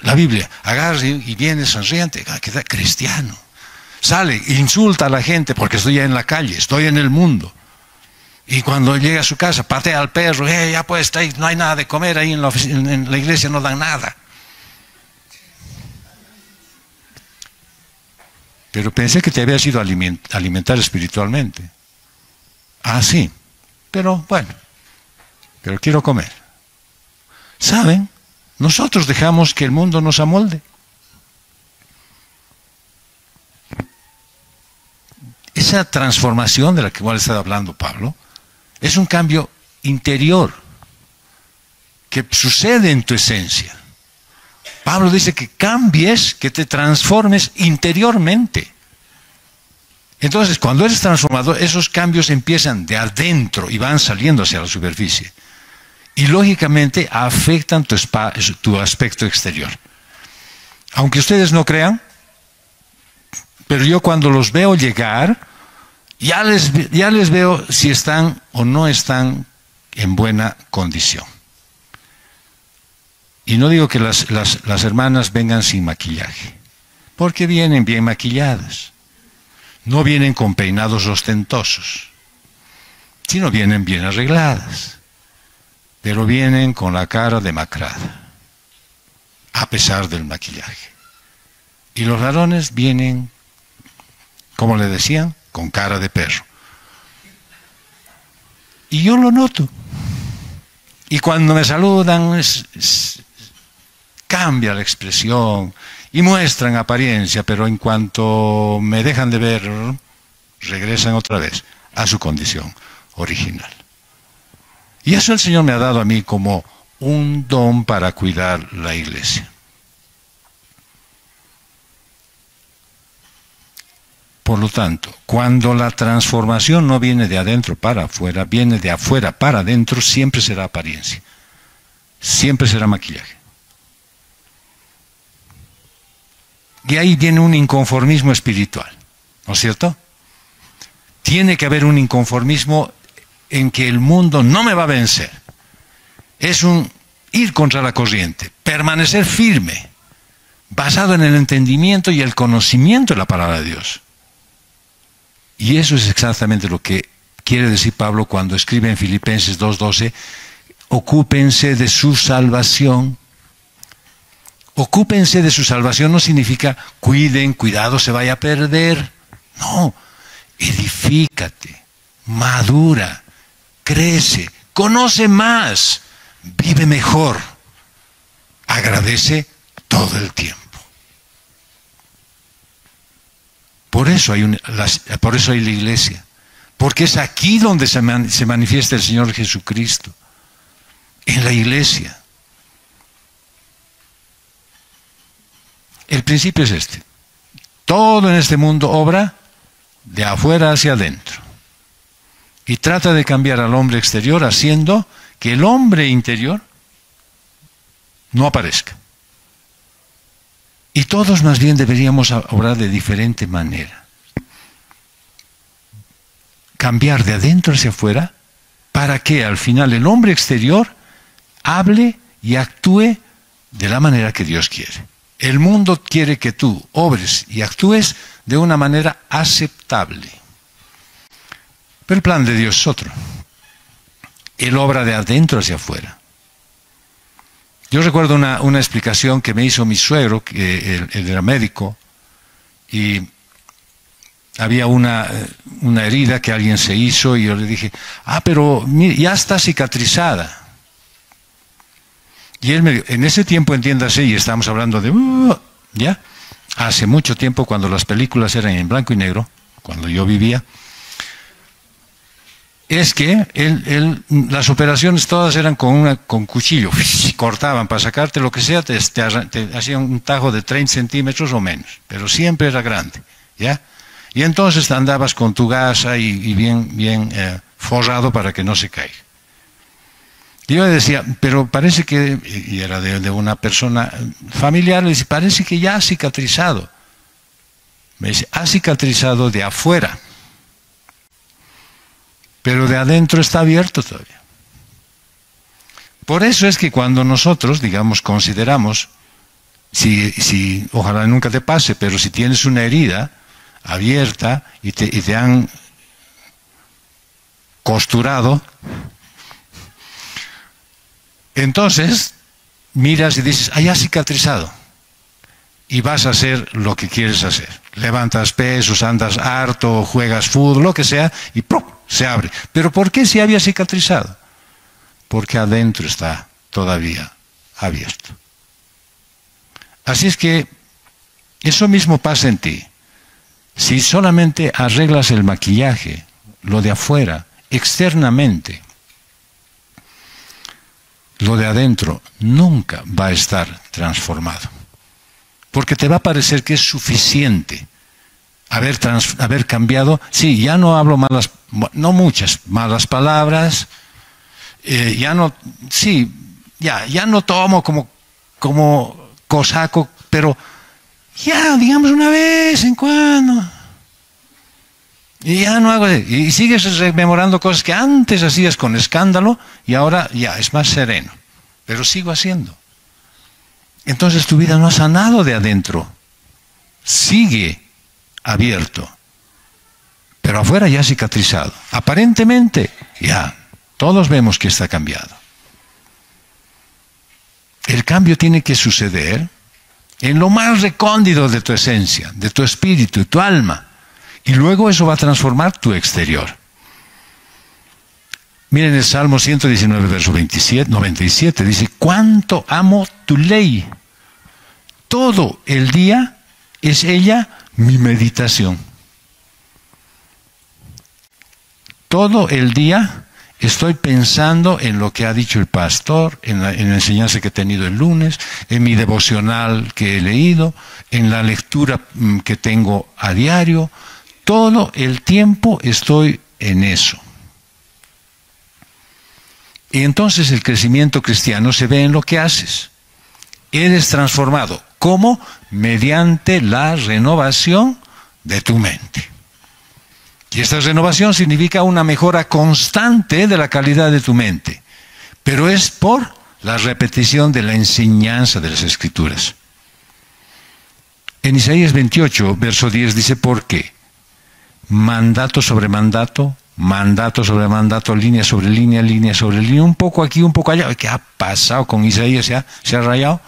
S1: la Biblia, agarra y viene sonriente, queda cristiano. Sale, insulta a la gente porque estoy ya en la calle, estoy en el mundo. Y cuando llega a su casa, patea al perro, ya pues, no hay nada de comer ahí en la iglesia, no dan nada. Pero pensé que te habías ido a alimentar espiritualmente. Ah, sí. Pero bueno, pero quiero comer. ¿Saben? Nosotros dejamos que el mundo nos amolde. Esa transformación de la que igual está hablando Pablo es un cambio interior que sucede en tu esencia. Pablo dice que cambies, que te transformes interiormente. Entonces, cuando eres transformado, esos cambios empiezan de adentro y van saliendo hacia la superficie. Y lógicamente afectan tu aspecto exterior. Aunque ustedes no crean, pero yo cuando los veo llegar, ya les veo si están o no están en buena condición. Y no digo que las hermanas vengan sin maquillaje, porque vienen bien maquilladas. No vienen con peinados ostentosos, sino vienen bien arregladas, pero vienen con la cara demacrada, a pesar del maquillaje. Y los varones vienen, como le decían, con cara de perro. Y yo lo noto. Y cuando me saludan, cambia la expresión y muestran apariencia, pero en cuanto me dejan de ver, regresan otra vez a su condición original. Y eso el Señor me ha dado a mí como un don para cuidar la iglesia. Por lo tanto, cuando la transformación no viene de adentro para afuera, viene de afuera para adentro, siempre será apariencia. Siempre será maquillaje. Y ahí viene un inconformismo espiritual, ¿no es cierto? Tiene que haber un inconformismo en que el mundo no me va a vencer. Es un ir contra la corriente, permanecer firme, basado en el entendimiento y el conocimiento de la palabra de Dios. Y eso es exactamente lo que quiere decir Pablo cuando escribe en Filipenses 2:12, ocúpense de su salvación. Ocúpense de su salvación no significa cuiden, cuidado, se vaya a perder. No, edifícate, madura, crece, conoce más, vive mejor, agradece todo el tiempo. Por eso hay la iglesia, porque es aquí donde se manifiesta el Señor Jesucristo, en la iglesia. El principio es este: todo en este mundo obra de afuera hacia adentro y trata de cambiar al hombre exterior haciendo que el hombre interior no aparezca. Y todos más bien deberíamos obrar de diferente manera. Cambiar de adentro hacia afuera para que al final el hombre exterior hable y actúe de la manera que Dios quiere. El mundo quiere que tú obres y actúes de una manera aceptable. Pero el plan de Dios es otro. Él obra de adentro hacia afuera. Yo recuerdo una explicación que me hizo mi suegro, que él era médico, y había una herida que alguien se hizo, y yo le dije, pero mire, ya está cicatrizada. Y él me dijo, en ese tiempo, entiéndase, y estamos hablando de, ya, hace mucho tiempo, cuando las películas eran en blanco y negro, cuando yo vivía, es que las operaciones todas eran con cuchillo, cortaban para sacarte lo que sea, te hacían un tajo de 30 centímetros o menos, pero siempre era grande, ¿ya? Y entonces andabas con tu gasa y bien forrado para que no se caiga. Y yo le decía, pero parece que, y era de una persona familiar, le dice, parece que ya ha cicatrizado. Me dice, ha cicatrizado de afuera, pero de adentro está abierto todavía. Por eso es que cuando nosotros, digamos, consideramos, si ojalá nunca te pase, pero si tienes una herida abierta y te han costurado, entonces miras y dices, ya ha cicatrizado. Y vas a hacer lo que quieres hacer. Levantas pesos, andas harto, juegas fútbol, lo que sea, y ¡pum!, se abre. ¿Pero por qué si había cicatrizado? Porque adentro está todavía abierto. Así es que eso mismo pasa en ti. Si solamente arreglas el maquillaje, lo de afuera, externamente, lo de adentro nunca va a estar transformado. Porque te va a parecer que es suficiente haber cambiado. Sí, ya no hablo no muchas malas palabras, ya no tomo como cosaco, pero ya, digamos, una vez en cuando. Y ya no hago, y sigues rememorando cosas que antes hacías con escándalo y ahora ya es más sereno, pero sigo haciendo. Entonces tu vida no ha sanado de adentro, sigue abierto, pero afuera ya ha cicatrizado. Aparentemente ya todos vemos que está cambiado. El cambio tiene que suceder en lo más recóndito de tu esencia, de tu espíritu y tu alma. Y luego eso va a transformar tu exterior. Miren el Salmo 119, verso 97, dice, cuánto amo tu ley. Todo el día es ella mi meditación. Todo el día estoy pensando en lo que ha dicho el pastor, en la enseñanza que he tenido el lunes, en mi devocional que he leído, en la lectura que tengo a diario. Todo el tiempo estoy en eso. Y entonces el crecimiento cristiano se ve en lo que haces. Eres transformado. ¿Cómo? Mediante la renovación de tu mente. Y esta renovación significa una mejora constante de la calidad de tu mente. Pero es por la repetición de la enseñanza de las Escrituras. En Isaías 28, verso 10 dice, ¿por qué? Mandato sobre mandato, mandato sobre mandato, línea sobre línea, línea sobre línea, un poco aquí, un poco allá. ¿Qué ha pasado con Isaías? ¿Se ha rayado?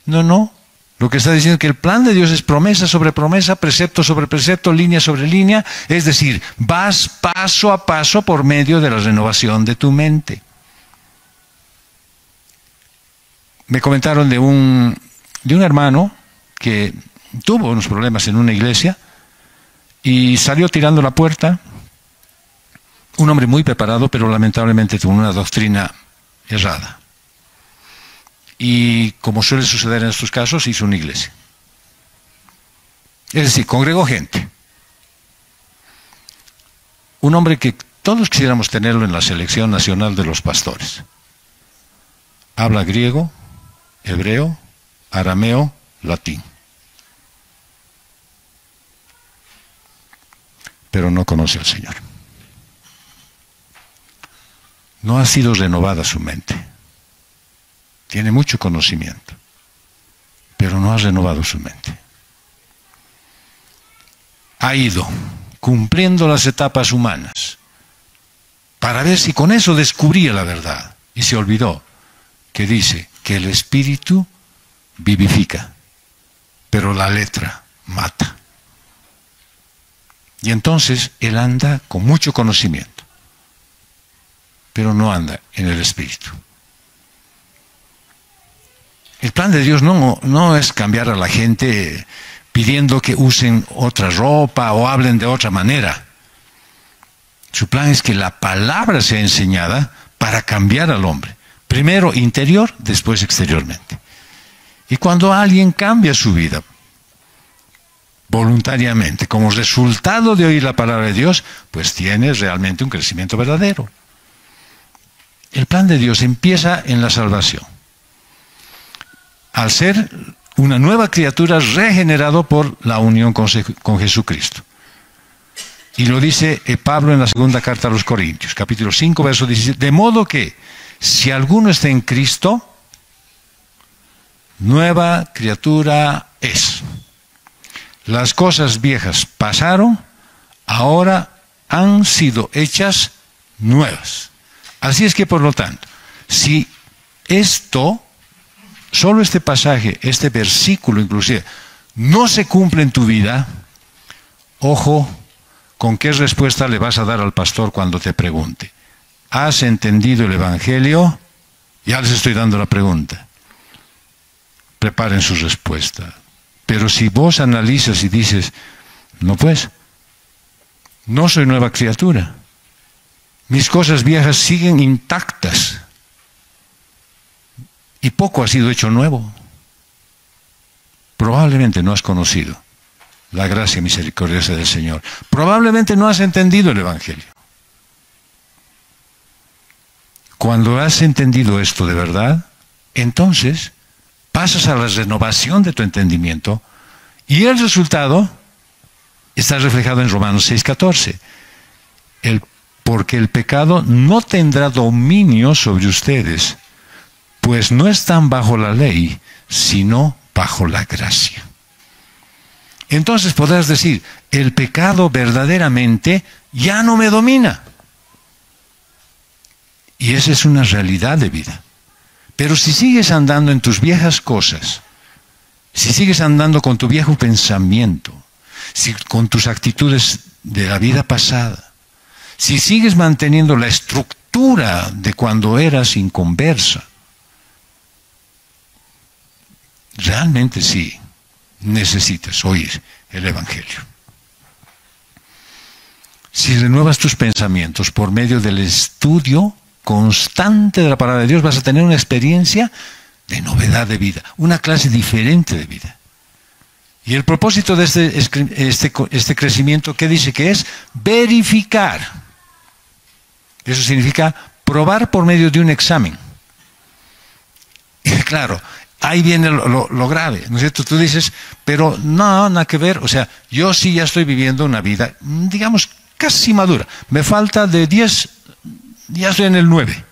S1: No, no. Lo que está diciendo es que el plan de Dios es promesa sobre promesa, precepto sobre precepto, línea sobre línea. Es decir, vas paso a paso por medio de la renovación de tu mente. Me comentaron de un hermano que tuvo unos problemas en una iglesia y salió tirando la puerta. Un hombre muy preparado, pero lamentablemente con una doctrina errada. Y como suele suceder en estos casos, hizo una iglesia. Es decir, congregó gente. Un hombre que todos quisiéramos tenerlo en la selección nacional de los pastores. Habla griego, hebreo, arameo, latín. Pero no conoce al Señor. No ha sido renovada su mente. Tiene mucho conocimiento, pero no ha renovado su mente. Ha ido cumpliendo las etapas humanas para ver si con eso descubría la verdad. Y se olvidó que dice que el espíritu vivifica, pero la letra mata. Y entonces él anda con mucho conocimiento, pero no anda en el espíritu. El plan de Dios no es cambiar a la gente pidiendo que usen otra ropa o hablen de otra manera. Su plan es que la palabra sea enseñada para cambiar al hombre. Primero interior, después exteriormente. Y cuando alguien cambia su vida voluntariamente, como resultado de oír la palabra de Dios, pues tiene realmente un crecimiento verdadero. El plan de Dios empieza en la salvación. Al ser una nueva criatura regenerado por la unión con Jesucristo. Y lo dice Pablo en la segunda carta a los Corintios, capítulo 5, verso 17. De modo que, si alguno está en Cristo, nueva criatura es. Las cosas viejas pasaron, ahora han sido hechas nuevas. Así es que, por lo tanto, si esto, solo este pasaje, este versículo inclusive, no se cumple en tu vida, ojo con qué respuesta le vas a dar al pastor cuando te pregunte. ¿Has entendido el Evangelio? Ya les estoy dando la pregunta. Preparen su respuesta. Pero si vos analizas y dices, no pues, no soy nueva criatura. Mis cosas viejas siguen intactas. Y poco ha sido hecho nuevo. Probablemente no has conocido la gracia misericordiosa del Señor. Probablemente no has entendido el Evangelio. Cuando has entendido esto de verdad, entonces pasas a la renovación de tu entendimiento y el resultado está reflejado en Romanos 6:14. Porque el pecado no tendrá dominio sobre ustedes, pues no están bajo la ley, sino bajo la gracia. Entonces podrás decir, el pecado verdaderamente ya no me domina. Y esa es una realidad de vida. Pero si sigues andando en tus viejas cosas, si sigues andando con tu viejo pensamiento, con tus actitudes de la vida pasada, si sigues manteniendo la estructura de cuando eras inconversa, realmente sí necesitas oír el Evangelio. Si renuevas tus pensamientos por medio del estudio constante de la palabra de Dios, vas a tener una experiencia de novedad de vida, una clase diferente de vida. Y el propósito de este crecimiento, ¿qué dice que es? Verificar. Eso significa probar por medio de un examen. Y claro, ahí viene lo grave, ¿no es cierto? Tú dices, pero no, nada que ver. O sea, yo sí ya estoy viviendo una vida, digamos, casi madura. Me falta de 10, ya estoy en el 9.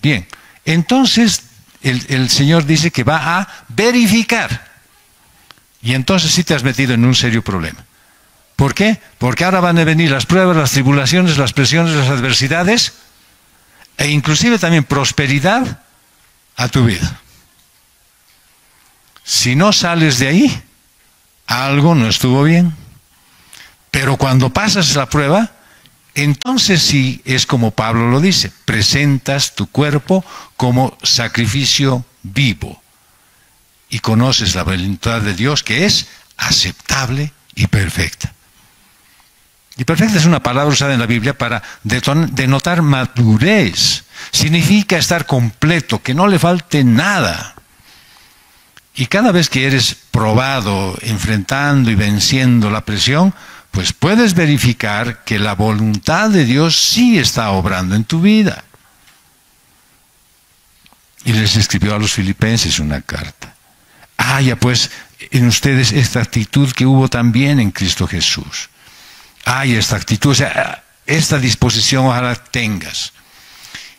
S1: Bien, entonces el Señor dice que va a verificar. Y entonces sí te has metido en un serio problema. ¿Por qué? Porque ahora van a venir las pruebas, las tribulaciones, las presiones, las adversidades e inclusive también prosperidad a tu vida. Si no sales de ahí, algo no estuvo bien. Pero cuando pasas la prueba, entonces sí es como Pablo lo dice, presentas tu cuerpo como sacrificio vivo y conoces la voluntad de Dios que es aceptable y perfecta. Y perfecta es una palabra usada en la Biblia para denotar madurez. Significa estar completo, que no le falte nada. Y cada vez que eres probado, enfrentando y venciendo la presión, pues puedes verificar que la voluntad de Dios sí está obrando en tu vida. Y les escribió a los filipenses una carta. Haya pues en ustedes esta actitud que hubo también en Cristo Jesús. Hay esta actitud, o sea, esta disposición ojalá tengas.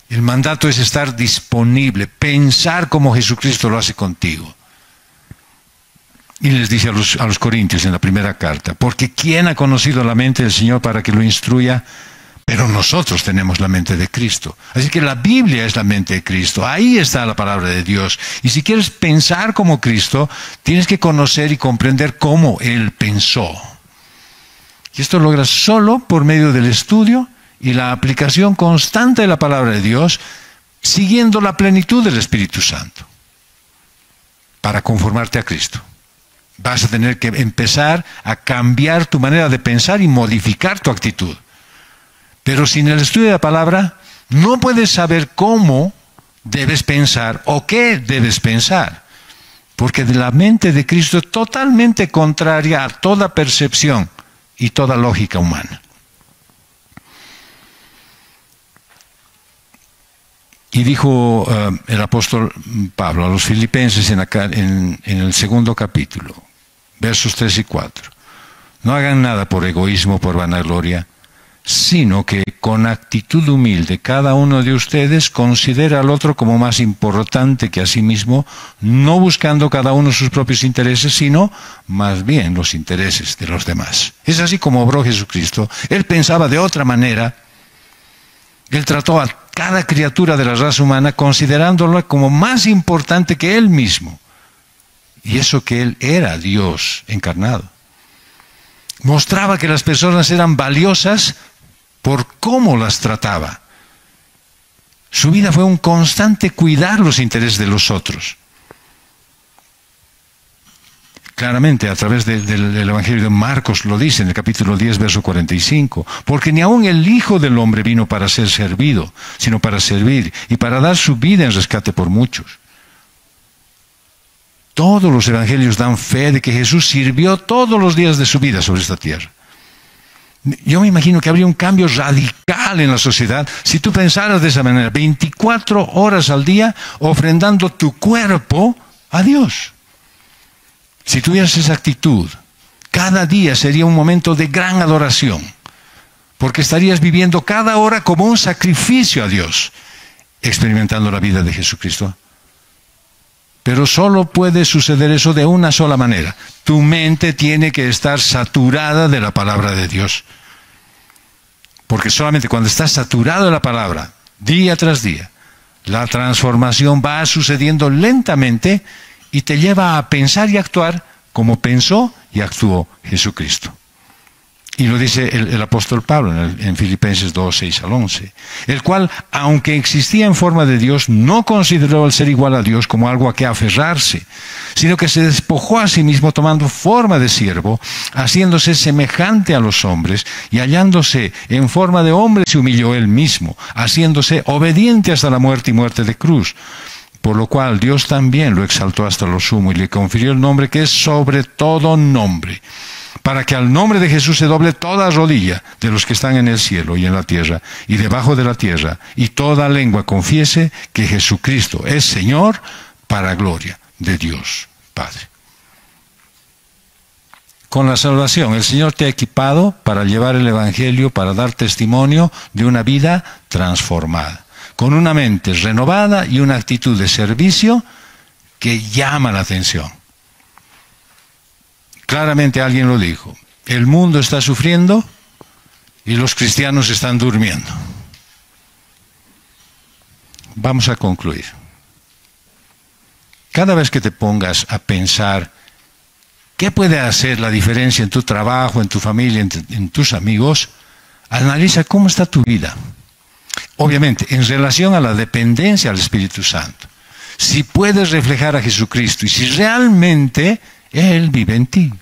S1: El mandato es estar disponible, pensar como Jesucristo lo hace contigo. Y les dice a los Corintios en la primera carta, porque ¿quién ha conocido la mente del Señor para que lo instruya? Pero nosotros tenemos la mente de Cristo. Así que la Biblia es la mente de Cristo. Ahí está la palabra de Dios. Y si quieres pensar como Cristo, tienes que conocer y comprender cómo Él pensó. Y esto lo logras solo por medio del estudio y la aplicación constante de la palabra de Dios, siguiendo la plenitud del Espíritu Santo, para conformarte a Cristo. Vas a tener que empezar a cambiar tu manera de pensar y modificar tu actitud. Pero sin el estudio de la palabra, no puedes saber cómo debes pensar o qué debes pensar. Porque de la mente de Cristo es totalmente contraria a toda percepción y toda lógica humana. Y dijo el apóstol Pablo a los filipenses en el segundo capítulo, versos 3 y 4. No hagan nada por egoísmo, por vanagloria, sino que con actitud humilde cada uno de ustedes considera al otro como más importante que a sí mismo, no buscando cada uno sus propios intereses, sino más bien los intereses de los demás. Es así como obró Jesucristo. Él pensaba de otra manera. Él trató a cada criatura de la raza humana considerándola como más importante que él mismo. Y eso que él era Dios encarnado. Mostraba que las personas eran valiosas por cómo las trataba. Su vida fue un constante cuidar los intereses de los otros. Claramente, a través del Evangelio de Marcos lo dice en el capítulo 10, verso 45. Porque ni aun el Hijo del Hombre vino para ser servido, sino para servir y para dar su vida en rescate por muchos. Todos los evangelios dan fe de que Jesús sirvió todos los días de su vida sobre esta tierra. Yo me imagino que habría un cambio radical en la sociedad si tú pensaras de esa manera, 24 horas al día ofrendando tu cuerpo a Dios. Si tuvieras esa actitud, cada día sería un momento de gran adoración, porque estarías viviendo cada hora como un sacrificio a Dios, experimentando la vida de Jesucristo. Pero solo puede suceder eso de una sola manera. Tu mente tiene que estar saturada de la palabra de Dios. Porque solamente cuando estás saturado de la palabra, día tras día, la transformación va sucediendo lentamente y te lleva a pensar y actuar como pensó y actuó Jesucristo. Y lo dice el apóstol Pablo en Filipenses 2, 6 al 11. El cual, aunque existía en forma de Dios, no consideró el ser igual a Dios como algo a que aferrarse, sino que se despojó a sí mismo tomando forma de siervo, haciéndose semejante a los hombres, y hallándose en forma de hombre se humilló él mismo, haciéndose obediente hasta la muerte y muerte de cruz. Por lo cual Dios también lo exaltó hasta lo sumo y le confirió el nombre que es sobre todo nombre, para que al nombre de Jesús se doble toda rodilla de los que están en el cielo y en la tierra y debajo de la tierra, y toda lengua confiese que Jesucristo es Señor, para gloria de Dios Padre. Con la salvación, el Señor te ha equipado para llevar el Evangelio, para dar testimonio de una vida transformada, con una mente renovada y una actitud de servicio que llama la atención. Claramente alguien lo dijo, El mundo está sufriendo y los cristianos están durmiendo. Vamos a concluir. Cada vez que te pongas a pensar qué puede hacer la diferencia en tu trabajo, en tu familia, en tus amigos, analiza cómo está tu vida. Obviamente, en relación a la dependencia al Espíritu Santo. Si puedes reflejar a Jesucristo y si realmente Él vive en ti.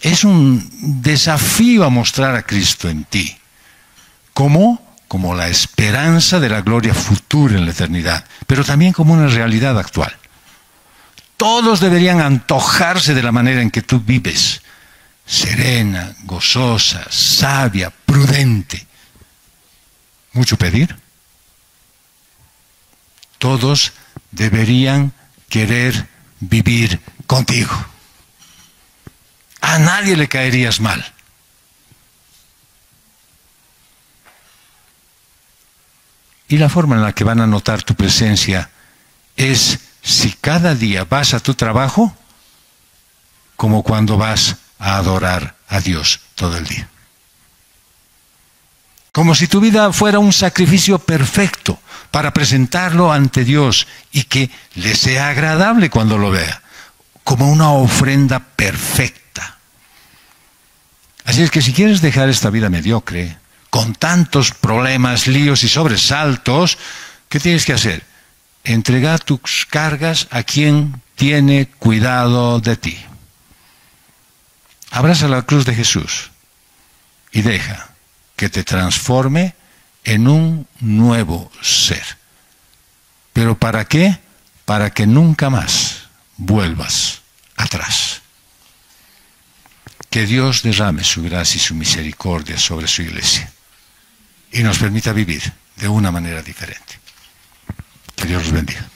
S1: Es un desafío a mostrar a Cristo en ti. ¿Cómo? Como la esperanza de la gloria futura en la eternidad, pero también como una realidad actual. Todos deberían antojarse de la manera en que tú vives. Serena, gozosa, sabia, prudente. ¿Mucho pedir? Todos deberían querer vivir contigo. A nadie le caerías mal. Y la forma en la que van a notar tu presencia es si cada día vas a tu trabajo como cuando vas a adorar a Dios todo el día. Como si tu vida fuera un sacrificio perfecto para presentarlo ante Dios y que le sea agradable cuando lo vea, como una ofrenda perfecta. Así es que si quieres dejar esta vida mediocre, con tantos problemas, líos y sobresaltos, ¿qué tienes que hacer? Entregar tus cargas a quien tiene cuidado de ti. Abraza la cruz de Jesús y deja que te transforme en un nuevo ser. ¿Pero para qué? Para que nunca más vuelvas atrás. Que Dios derrame su gracia y su misericordia sobre su iglesia y nos permita vivir de una manera diferente. Que Dios los bendiga.